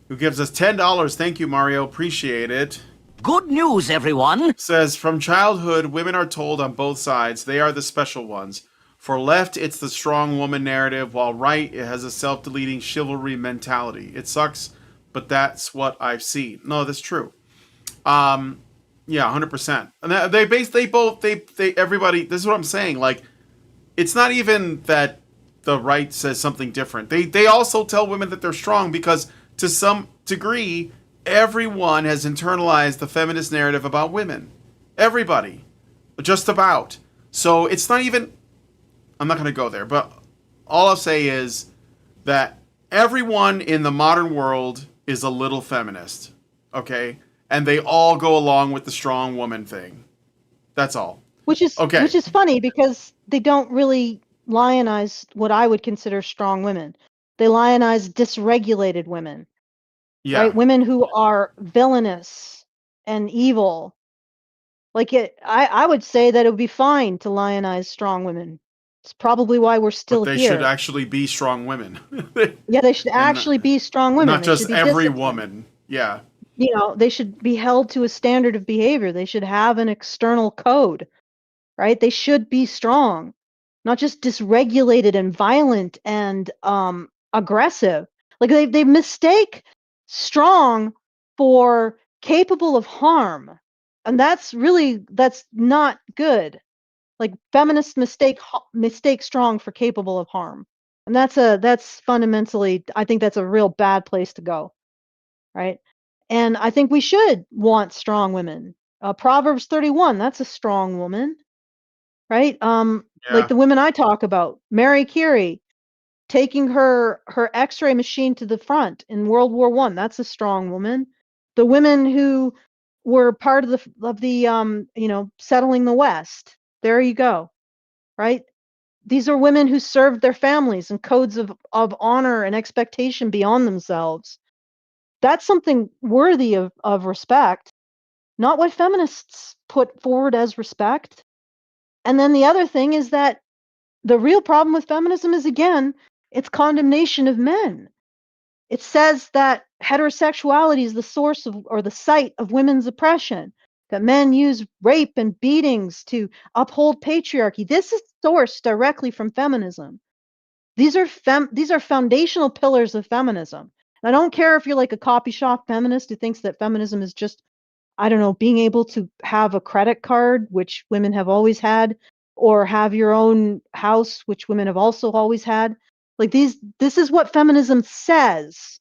who gives us $10. Thank you, Mario. Appreciate it. Good news, everyone. Says, from childhood, women are told on both sides they are the special ones. For left, it's the strong woman narrative, while right, it has a self-deleting chivalry mentality. It sucks, but that's what I've seen. No, that's true. Yeah, 100%. And everybody, this is what I'm saying. Like, it's not even that the right says something different. They also tell women that they're strong because to some degree, everyone has internalized the feminist narrative about women. Everybody. Just about. So it's not even, I'm not going to go there, but all I'll say is that everyone in the modern world is a little feminist. Okay? And they all go along with the strong woman thing. That's all. Which is funny because they don't really lionize what I would consider strong women. They lionize dysregulated women. Yeah. Right? Women who are villainous and evil. I would say that it would be fine to lionize strong women. It's probably why we're still here. But they should actually be strong women. Yeah, they should actually be strong women. Not just every woman. Yeah. You know, they should be held to a standard of behavior. They should have an external code, right? They should be strong, not just dysregulated and violent and aggressive. Like they mistake strong for capable of harm, and that's not good. Like feminists mistake strong for capable of harm, and that's fundamentally, I think that's a real bad place to go, right? And I think we should want strong women. Proverbs 31, that's a strong woman, right? Like the women I talk about, Mary Curie, taking her X-ray machine to the front in World War I, that's a strong woman. The women who were part of the settling the West, there you go, right? These are women who served their families and codes of honor and expectation beyond themselves. That's something worthy of respect, not what feminists put forward as respect. And then the other thing is that the real problem with feminism is, again, its condemnation of men. It says that heterosexuality is the source of, or the site of, women's oppression, that men use rape and beatings to uphold patriarchy. This is sourced directly from feminism. These are foundational pillars of feminism. I don't care if you're like a copy shop feminist who thinks that feminism is just, I don't know, being able to have a credit card, which women have always had, or have your own house, which women have also always had. Like this is what feminism says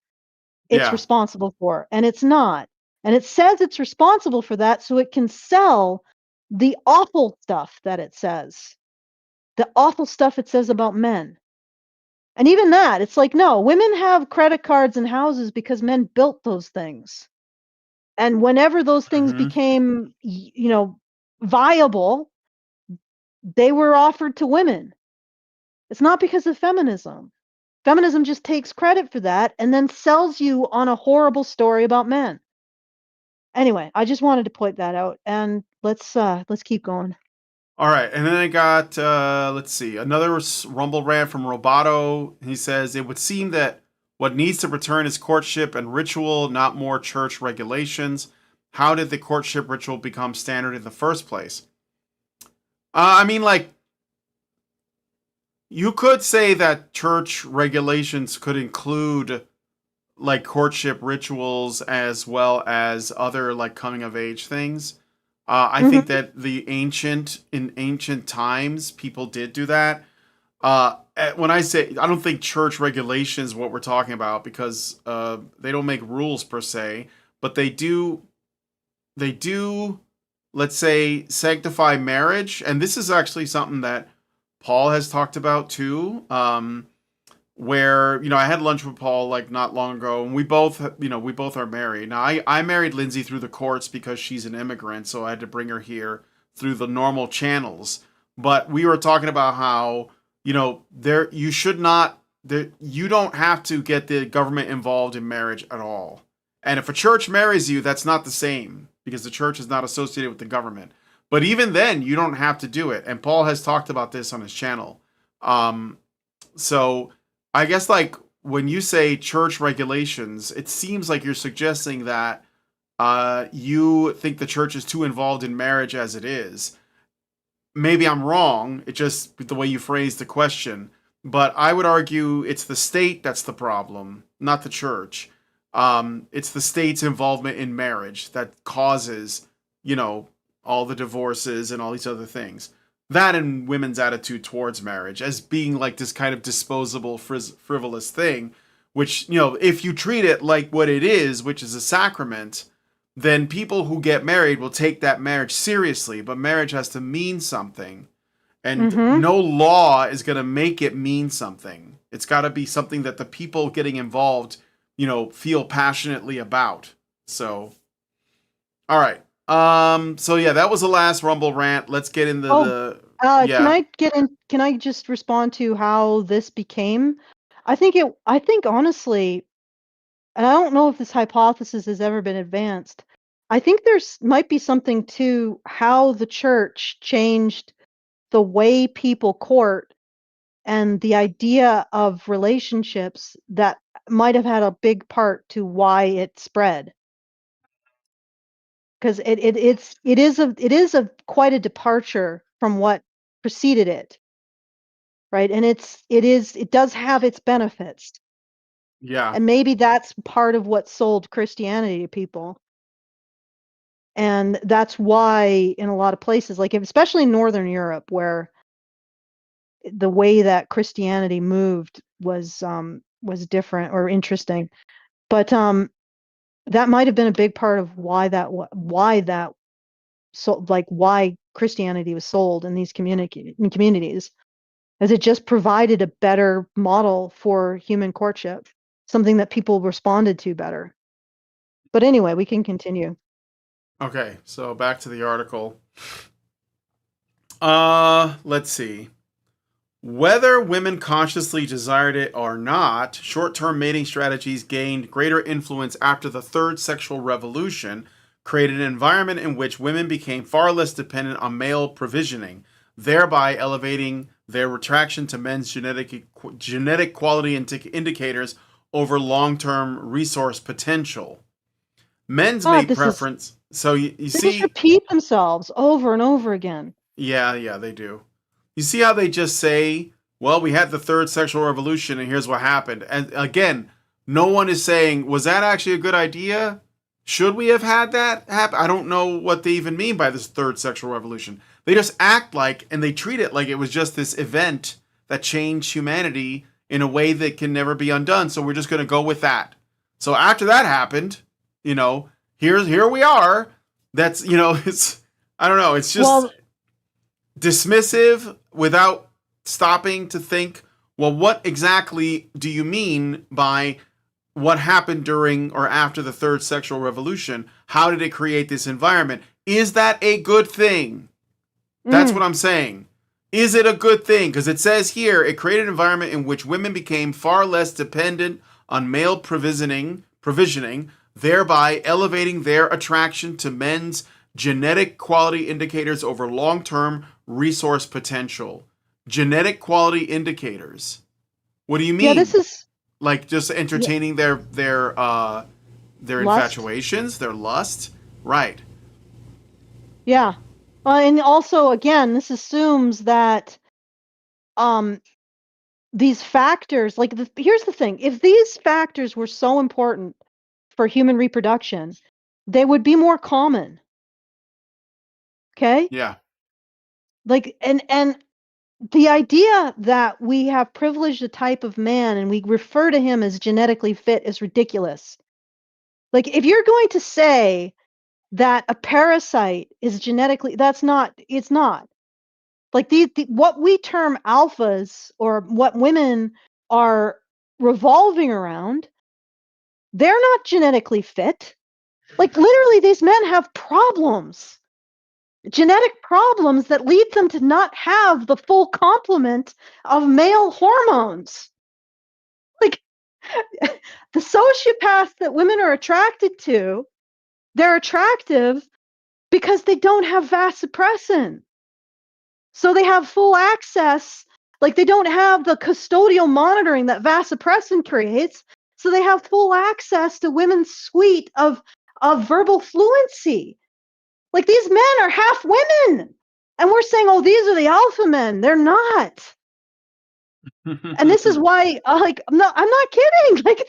it's Yeah. responsible for, and it's not. And it says it's responsible for that so it can sell the awful stuff that it says. The awful stuff it says about men. And even that, it's like, no, women have credit cards and houses because men built those things. And whenever those things hmm became, viable, they were offered to women. It's not because of feminism. Feminism just takes credit for that and then sells you on a horrible story about men. Anyway, I just wanted to point that out, and let's keep going. All right, and then I got let's see, another Rumble rant from Roboto. He says it would seem that what needs to return is courtship and ritual, not more church regulations. How did the courtship ritual become standard in the first place? I mean, like, you could say that church regulations could include like courtship rituals as well as other like coming of age things. I think Mm-hmm. that in ancient times, people did do that. When I say, I don't think church regulations what we're talking about because they don't make rules per se, but they do, let's say, sanctify marriage, and this is actually something that Paul has talked about too. Where I had lunch with Paul like not long ago, and we both are married. Now I married Lindsay through the courts because she's an immigrant, so I had to bring her here through the normal channels. But we were talking about how there you should not there you don't have to get the government involved in marriage at all. And if a church marries you, that's not the same because the church is not associated with the government. But even then, you don't have to do it. And Paul has talked about this on his channel. So I guess like when you say church regulations, it seems like you're suggesting that you think the church is too involved in marriage as it is. Maybe I'm wrong. It just the way you phrased the question, but I would argue it's the state that's the problem, not the church. It's the state's involvement in marriage that causes, you know, all the divorces and all these other things. That and women's attitude towards marriage as being like this kind of disposable, frivolous thing, which, if you treat it like what it is, which is a sacrament, then people who get married will take that marriage seriously. But marriage has to mean something. And Mm-hmm. no law is going to make it mean something. It's got to be something that the people getting involved, feel passionately about. So, all right. So yeah, that was the last Rumble rant. Let's get into Oh, can yeah. I get in? Can I just respond to how this became? I think honestly, and I don't know if this hypothesis has ever been advanced. I think there's might be something to how the church changed the way people court and the idea of relationships that might have had a big part to why it spread. Because it is a quite a departure from what preceded it, right? And it does have its benefits, Yeah. and maybe that's part of what sold Christianity to people. And that's why in a lot of places, like especially in Northern Europe, where the way that Christianity moved was different or interesting. But that might have been a big part of why that so like why Christianity was sold in these communities, as it just provided a better model for human courtship, something that people responded to better. But anyway, we can continue. Okay. So back to the article. Let's see. Whether women consciously desired it or not, short term mating strategies gained greater influence after the third sexual revolution, created an environment in which women became far less dependent on male provisioning, thereby elevating their attraction to men's genetic quality indicators over long term resource potential. Men's God, mate preference. So you they just see, repeat themselves over and over again. yeah, they do. You see how they just say well, we had the third sexual revolution and here's what happened. And again, no one is saying, was that actually a good idea? Should we have had that happen? I don't know what they even mean by this third sexual revolution. They just act like, and they treat it like it was just this event that changed humanity in a way that can never be undone. So we're just going to go with that. So after that happened, here we are. That's, it's, I don't know. It's just dismissive without stopping to think, well, what exactly do you mean by what happened during or after the third sexual revolution? How did it create this environment? Is that a good thing? That's what I'm saying. Is it a good thing? Because it says here, it created an environment in which women became far less dependent on male provisioning, thereby elevating their attraction to men's genetic quality indicators over long-term resource potential. Genetic quality indicators. What do you mean? Yeah, this is like just entertaining their infatuations, their lust, right? Yeah, and also again, this assumes that these factors, like here's the thing: if these factors were so important for human reproduction, they would be more common. Okay? Yeah. Like and the idea that we have privileged a type of man and we refer to him as genetically fit is ridiculous. Like if you're going to say that a parasite is genetically, it's not. Like what we term alphas or what women are revolving around, they're not genetically fit. Like literally these men have problems. Genetic problems that lead them to not have the full complement of male hormones. Like the sociopaths that women are attracted to, they're attractive because they don't have vasopressin. So they have full access, like they don't have the custodial monitoring that vasopressin creates. So they have full access to women's suite of verbal fluency. Like these men are half women. And we're saying, oh, these are the alpha men. They're not. And this is why, I'm not kidding. Like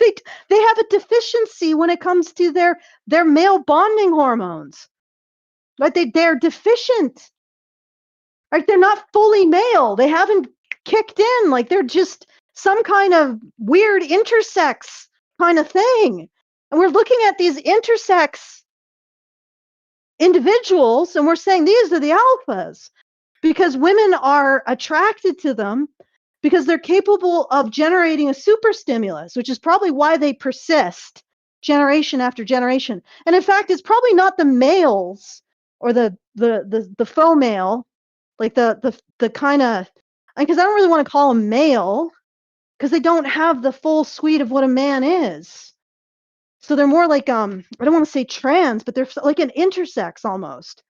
they have a deficiency when it comes to their male bonding hormones. Right? They're deficient. Like they're not fully male. They haven't kicked in. Like they're just some kind of weird intersex kind of thing. And we're looking at these intersex individuals and we're saying these are the alphas because women are attracted to them because they're capable of generating a super stimulus, which is probably why they persist generation after generation. And in fact, it's probably not the males or the faux male, like the kind of, because I don't really want to call them male because they don't have the full suite of what a man is. So they're more like I don't want to say trans, but they're like an intersex almost.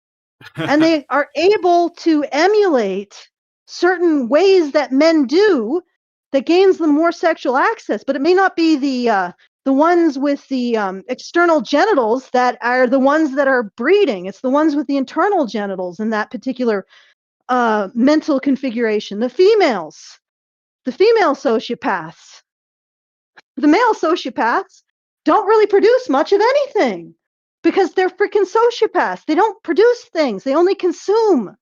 And they are able to emulate certain ways that men do that gains them more sexual access, but it may not be the ones with the external genitals that are the ones that are breeding. It's the ones with the internal genitals in that particular mental configuration. The female sociopaths. The male sociopaths don't really produce much of anything because they're freaking sociopaths. They don't produce things. They only consume.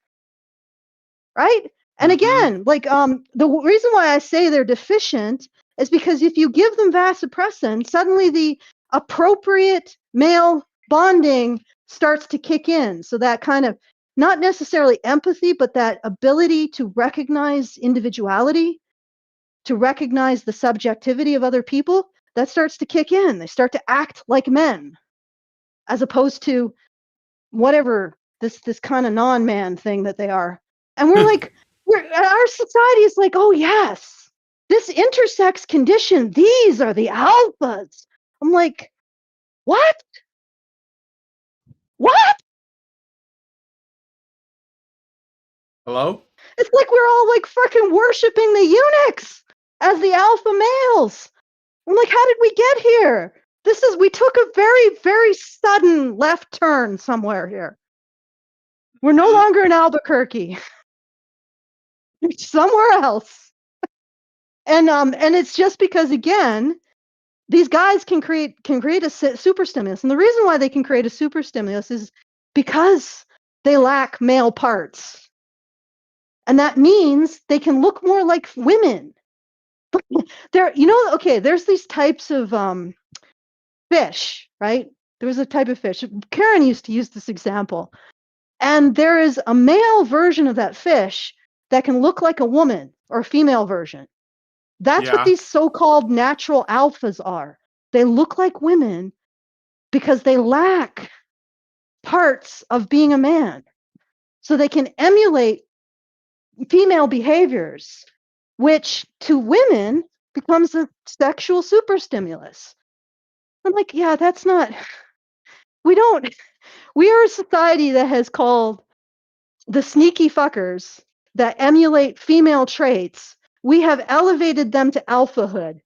Right? And again, like the reason why I say they're deficient is because if you give them vasopressin, suddenly the appropriate male bonding starts to kick in. So that kind of not necessarily empathy, but that ability to recognize individuality, to recognize the subjectivity of other people, that starts to kick in. They start to act like men, as opposed to whatever this kind of non-man thing that they are. And we're like, our society is like, oh yes, this intersex condition, these are the alphas. I'm like, what? What? Hello? It's like we're all like freaking worshiping the eunuchs as the alpha males. I'm like, how did we get here? We took a very, very sudden left turn somewhere here. We're no longer in Albuquerque. Somewhere else. And it's just because, again, these guys can create a super stimulus, and the reason why they can create a super stimulus is because they lack male parts, and that means they can look more like women. There's these types of fish, right? There was a type of fish. Karen used to use this example, and there is a male version of that fish that can look like a woman, or a female version. That's what Yeah. these so-called natural alphas are. They look like women because they lack parts of being a man. So they can emulate female behaviors, which to women becomes a sexual superstimulus. I'm like, yeah, that's not, we are a society that has called the sneaky fuckers that emulate female traits, we have elevated them to alphahood.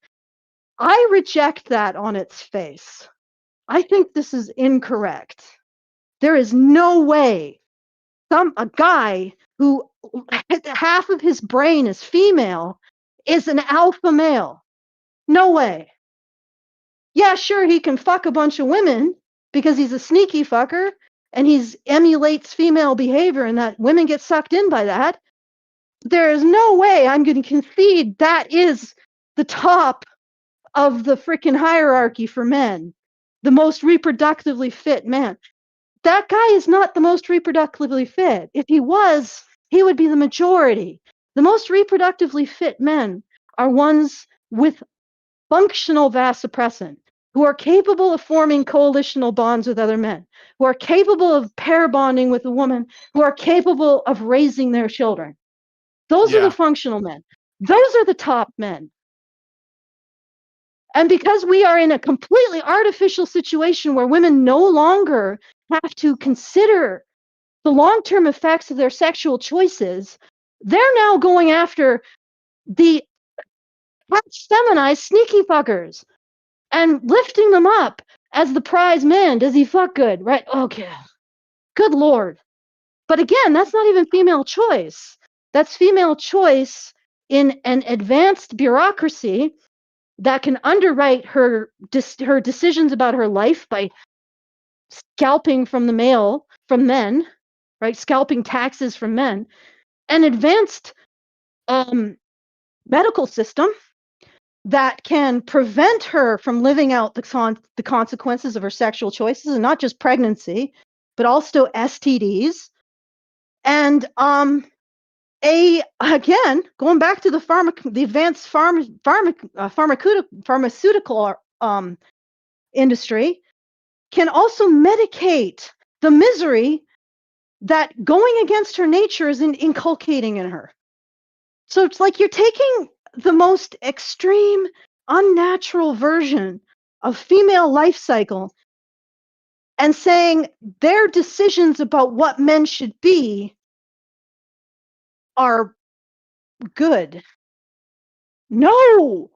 I reject that on its face. I think this is incorrect. There is no way a guy who half of his brain is female is an alpha male. No way. Yeah, sure, he can fuck a bunch of women because he's a sneaky fucker and he emulates female behavior and that women get sucked in by that. There is no way I'm going to concede that is the top of the freaking hierarchy for men. The most reproductively fit man. That guy is not the most reproductively fit. If he was, he would be the majority. The most reproductively fit men are ones with functional vasopressin, who are capable of forming coalitional bonds with other men, who are capable of pair bonding with a woman, who are capable of raising their children. Those are the functional men. Those are the top men. And because we are in a completely artificial situation where women no longer have to consider the long-term effects of their sexual choices, they're now going after the feminized sneaky fuckers and lifting them up as the prize man. Does he fuck good? Right? Okay. Good Lord. But again, that's not even female choice. That's female choice in an advanced bureaucracy that can underwrite her decisions about her life by scalping from men, right? Scalping taxes from men. An advanced medical system that can prevent her from living out the consequences of her sexual choices, and not just pregnancy, but also STDs. And again, going back to the advanced pharmaceutical industry, can also medicate the misery that going against her nature is inculcating in her. So it's like you're taking the most extreme, unnatural version of female life cycle and saying their decisions about what men should be are good. No!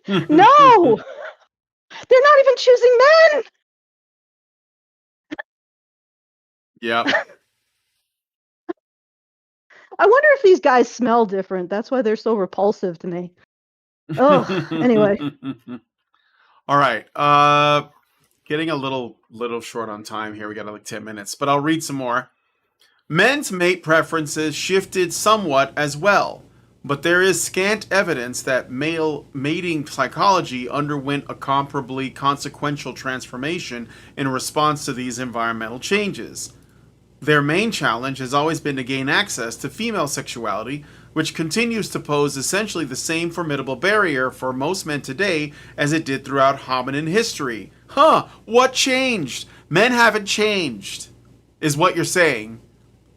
No! They're not even choosing men! Yep. I wonder if these guys smell different. That's why they're so repulsive to me. Oh, anyway. All right. Getting a little short on time here. We got like 10 minutes, but I'll read some more. Men's mate preferences shifted somewhat as well, but there is scant evidence that male mating psychology underwent a comparably consequential transformation in response to these environmental changes. Their main challenge has always been to gain access to female sexuality, which continues to pose essentially the same formidable barrier for most men today as it did throughout hominin history. Huh, what changed? Men haven't changed, is what you're saying.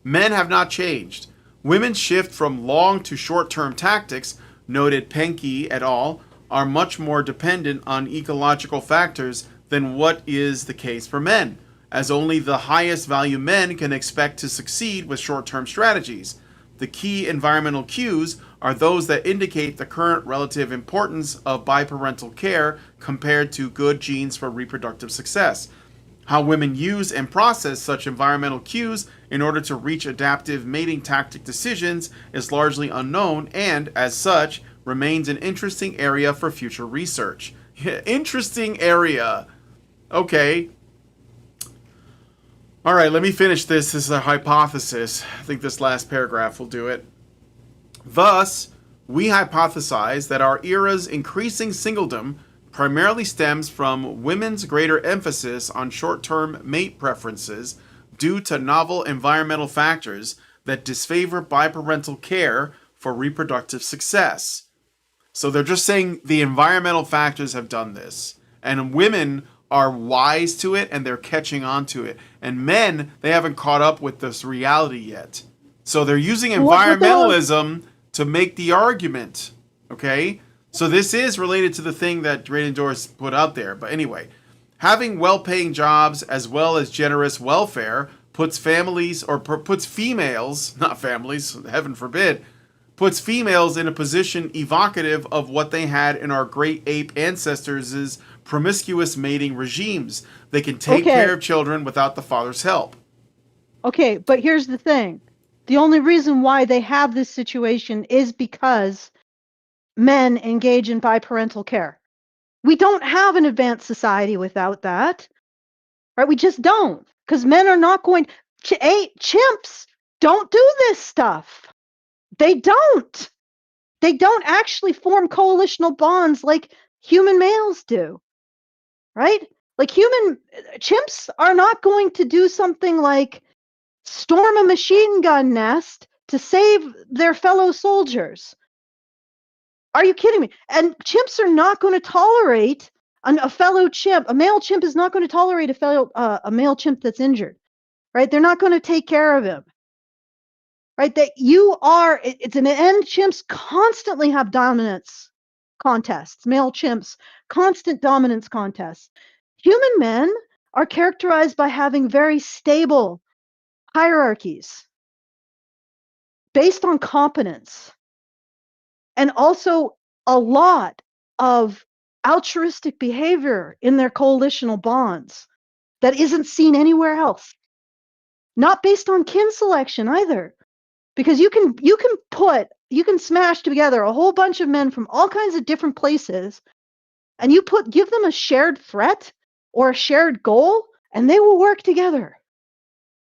Men have not changed. Women's shift from long to short-term tactics, noted Penke et al., are much more dependent on ecological factors than what is the case for men, as only the highest value men can expect to succeed with short-term strategies. The key environmental cues are those that indicate the current relative importance of biparental care compared to good genes for reproductive success. How women use and process such environmental cues in order to reach adaptive mating tactic decisions is largely unknown and, as such, remains an interesting area for future research. Interesting area. Okay. All right, let me finish this. This is a hypothesis. I think this last paragraph will do it. Thus, we hypothesize that our era's increasing singledom primarily stems from women's greater emphasis on short-term mate preferences due to novel environmental factors that disfavor biparental care for reproductive success. So they're just saying the environmental factors have done this, and women are wise to it and they're catching on to it. And men, they haven't caught up with this reality yet. So they're using environmentalism to make the argument. Okay? So this is related to the thing that Drayden Doris put out there. But anyway, having well-paying jobs as well as generous welfare puts families, or puts females, not families, heaven forbid, puts females in a position evocative of what they had in our great ape ancestors' promiscuous mating regimes. They can take care of children without the father's help. Okay, but here's the thing. The only reason why they have this situation is because men engage in biparental care. We don't have an advanced society without that, right? We just don't, because men are not going. Chimps don't do this stuff. They don't. They don't actually form coalitional bonds like human males do, right? Like chimps are not going to do something like storm a machine gun nest to save their fellow soldiers. Are you kidding me? And chimps are not going to tolerate a fellow chimp. A male chimp is not going to tolerate a male chimp that's injured, right? They're not going to take care of him, right? It's an end. Chimps constantly have dominance contests. Male chimps, constant dominance contests. Human men are characterized by having very stable hierarchies based on competence. And also a lot of altruistic behavior in their coalitional bonds that isn't seen anywhere else. Not based on kin selection either. Because you can smash together a whole bunch of men from all kinds of different places, and give them a shared threat or a shared goal, and they will work together.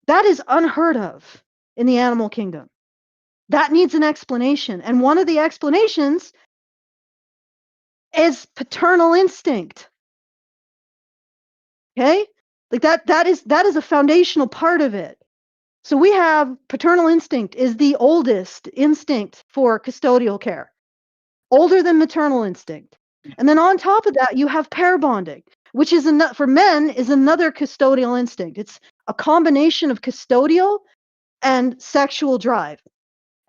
That is unheard of in the animal kingdom. That needs an explanation. And one of the explanations is paternal instinct. Okay? Like that is a foundational part of it. So we have paternal instinct is the oldest instinct for custodial care. Older than maternal instinct. And then on top of that, you have pair bonding, which is for men is another custodial instinct. It's a combination of custodial and sexual drive.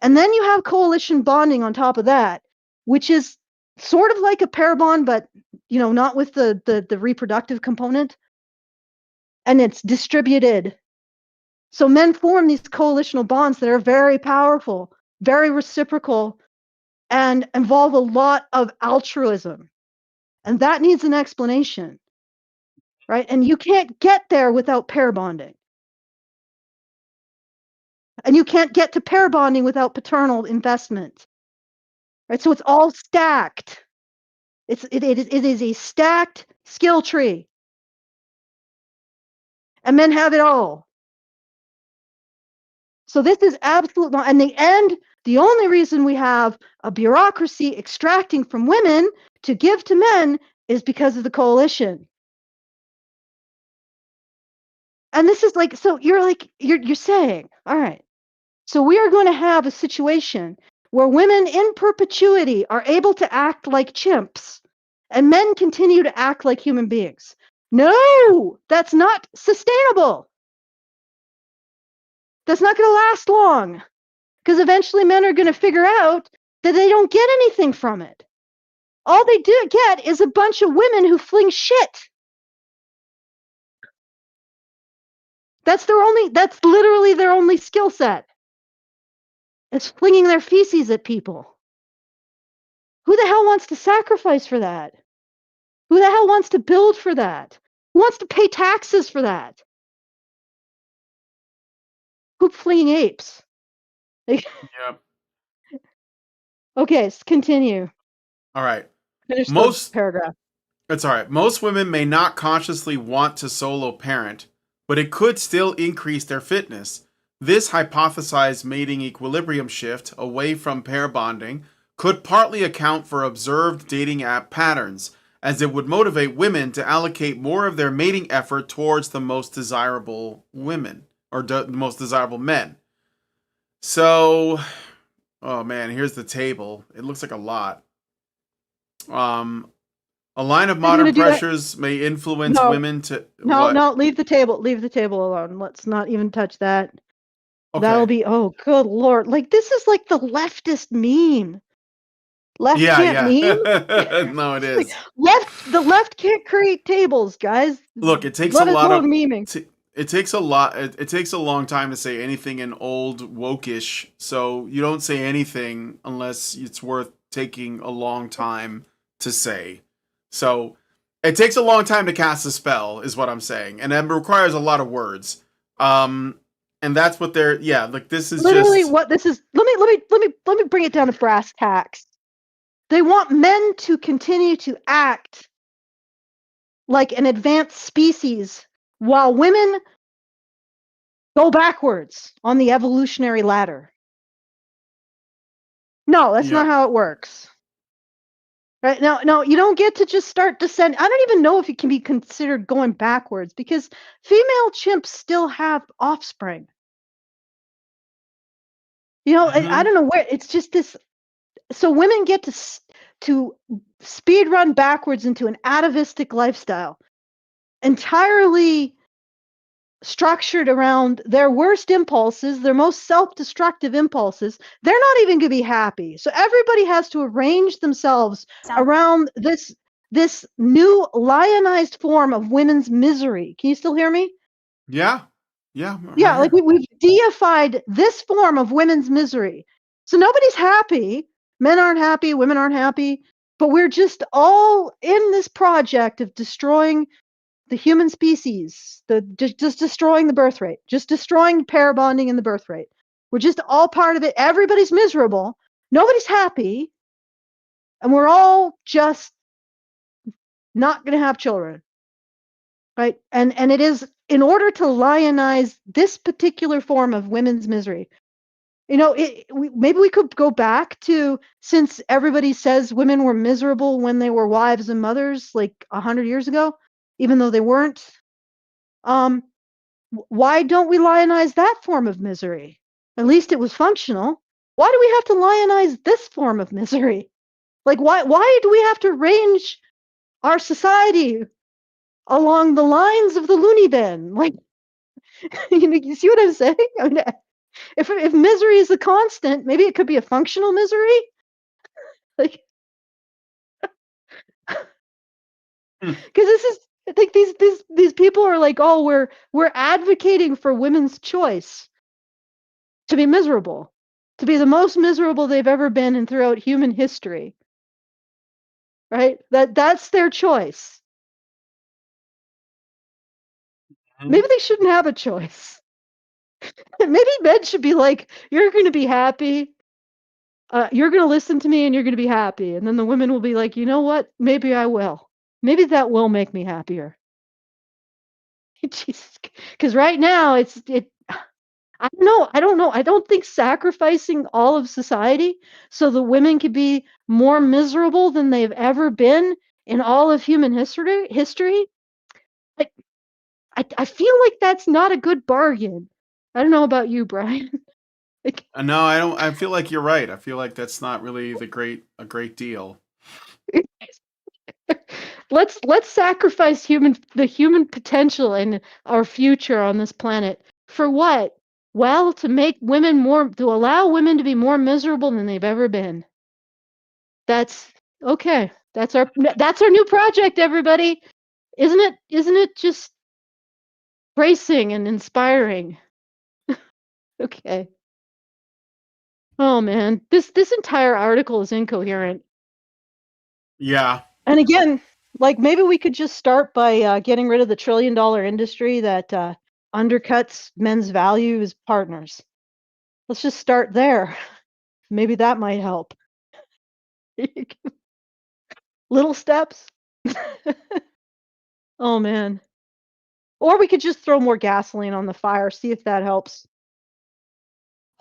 And then you have coalition bonding on top of that, which is sort of like a pair bond, but not with the reproductive component. And it's distributed. So men form these coalitional bonds that are very powerful, very reciprocal, and involve a lot of altruism. And that needs an explanation, right? And you can't get there without pair bonding. And you can't get to pair bonding without paternal investment, right? So it's all stacked. It is a stacked skill tree. And men have it all. So this is absolute, and the only reason we have a bureaucracy extracting from women to give to men is because of the coalition. And this is so you're saying, all right, so we are going to have a situation where women in perpetuity are able to act like chimps and men continue to act like human beings. No, that's not sustainable. That's not going to last long, because eventually men are going to figure out that they don't get anything from it. All they do get is a bunch of women who fling shit. That's literally their only skill set. It's flinging their feces at people. Who the hell wants to sacrifice for that? Who the hell wants to build for that? Who wants to pay taxes for that? Who fleeing apes? Like, Yep. okay, let's continue. All right. Finish the Most paragraph. It's all right. Most women may not consciously want to solo parent, but it could still increase their fitness. This hypothesized mating equilibrium shift away from pair bonding could partly account for observed dating app patterns, as it would motivate women to allocate more of their mating effort towards the most desirable women or the most desirable men. So, oh man, here's the table. It looks like a lot. Um, a line of Are you modern gonna do that? pressures may influence No. women to No, what? no, leave the table. Leave the table alone. Let's not even touch that. That'll Okay. be, oh, good Lord. Like, this is like the leftist meme. Left Yeah, can't meme? yeah. No, it Like, is. the left can't create tables, guys. Look, it takes a Let lot alone of. memeing. It takes a lot. It takes a long time to say anything in old wokish. So you don't say anything unless it's worth taking a long time to say. So it takes a long time to cast a spell, is what I'm saying, and it requires a lot of words. And that's what they're. Yeah, like this is Literally just. what this is. Let me bring it down to brass tacks. They want men to continue to act like an advanced species while women go backwards on the evolutionary ladder. No, that's not Yeah. how it works. Right? No, you don't get to just start descending. I don't even know if it can be considered going backwards because female chimps still have offspring. You know, I Mm-hmm. don't know where it's just this. So women get to speed run backwards into an atavistic lifestyle, entirely structured around their worst impulses, their most self-destructive impulses. They're not even going to be happy. So everybody has to arrange themselves around this new lionized form of women's misery. Can you still hear me? Yeah. Yeah. I'm right Yeah, like here. we've deified this form of women's misery. So nobody's happy. Men aren't happy, women aren't happy, but we're just all in this project of destroying the human species, just destroying the birth rate, just destroying pair bonding and the birth rate. We're just all part of it. Everybody's miserable. Nobody's happy. And we're all just not going to have children. Right? And it is in order to lionize this particular form of women's misery. You know, maybe we could go back to, since everybody says women were miserable when they were wives and mothers like 100 years ago, even though they weren't. Why don't we lionize that form of misery? At least it was functional. Why do we have to lionize this form of misery? Like, why do we have to arrange our society along the lines of the loony bin? Like, you see what I'm saying? I mean, if misery is a constant, maybe it could be a functional misery. Like, Hmm. because this is, I think these people are like, oh, we're advocating for women's choice to be miserable, to be the most miserable they've ever been and throughout human history. Right? That's their choice. Maybe they shouldn't have a choice. Maybe men should be like, you're going to be happy. You're going to listen to me and you're going to be happy. And then the women will be like, you know what? Maybe I will. Maybe that will make me happier. Jesus. Because right now I don't know. I don't know. I don't think sacrificing all of society so the women could be more miserable than they've ever been in all of human history. I, I feel like that's not a good bargain. I don't know about you, Brian. Like, No, I don't. I feel like you're right. I feel like that's not really a great deal. let's sacrifice the human potential and our future on this planet for what? Well, to allow women to be more miserable than they've ever been. That's okay. That's our new project, everybody. Isn't it just bracing and inspiring? Okay. Oh man, this entire article is incoherent. Yeah. And again, Like maybe we could just start by getting rid of the $1 trillion industry that undercuts men's value as partners. Let's just start there. Maybe that might help. Little steps. Oh man. Or we could just throw more gasoline on the fire, see if that helps.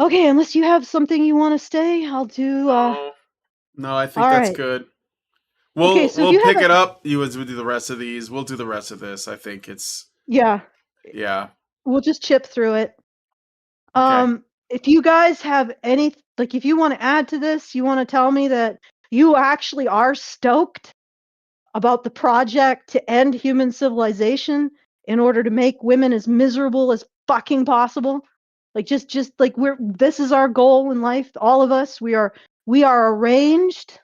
Okay, unless you have something you want to say, I'll do No, I think all that's right. good. Okay, We'll so if we'll you have pick a it up. You as we do the rest of these. We'll do the rest of this. I think it's yeah, yeah. we'll just chip through it. Okay. If you guys have any like if you want to add to this, you want to tell me that you actually are stoked about the project to end human civilization in order to make women as miserable as fucking possible. Like just like this is our goal in life, all of us. We are arranged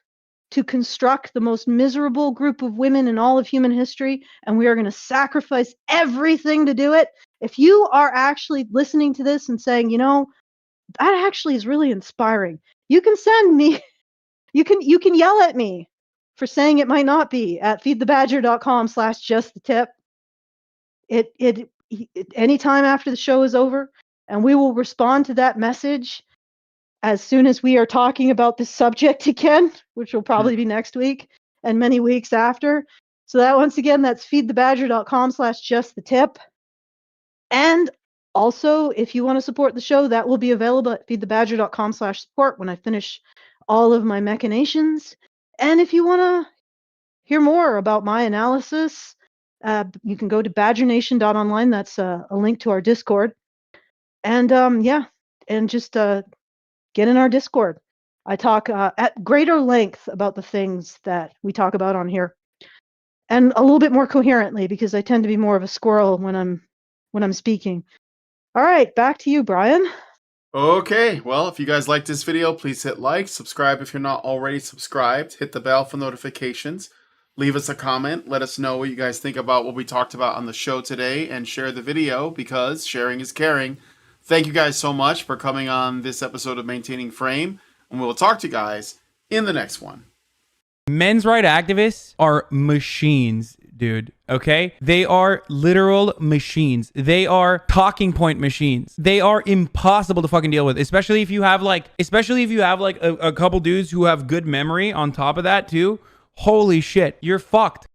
to construct the most miserable group of women in all of human history, and we are going to sacrifice everything to do it. If you are actually listening to this and saying, you know, that actually is really inspiring, you can send me you can yell at me for saying it might not be at feedthebadger.com/justthetip. It anytime after the show is over, and we will respond to that message as soon as we are talking about this subject again, which will probably be next week and many weeks after. So that once again, that's feedthebadger.com/justthetip. And also, if you want to support the show, that will be available at feedthebadger.com/support when I finish all of my machinations. And if you want to hear more about my analysis, you can go to badgernation.online. That's a link to our Discord. And yeah, and just get in our Discord. I talk at greater length about the things that we talk about on here, and a little bit more coherently because I tend to be more of a squirrel when I'm speaking. All right, back to you, Brian. Okay, well, if you guys like this video, please hit like, subscribe if you're not already subscribed, hit the bell for notifications, leave us a comment, let us know what you guys think about what we talked about on the show today, and share the video because sharing is caring. Thank you guys so much for coming on this episode of Maintaining Frame, and we will talk to you guys in the next one. Men's right activists are machines, dude. Okay? They are literal machines. They are talking point machines. They are impossible to fucking deal with, especially if you have like a couple dudes who have good memory on top of that too. Holy shit, you're fucked.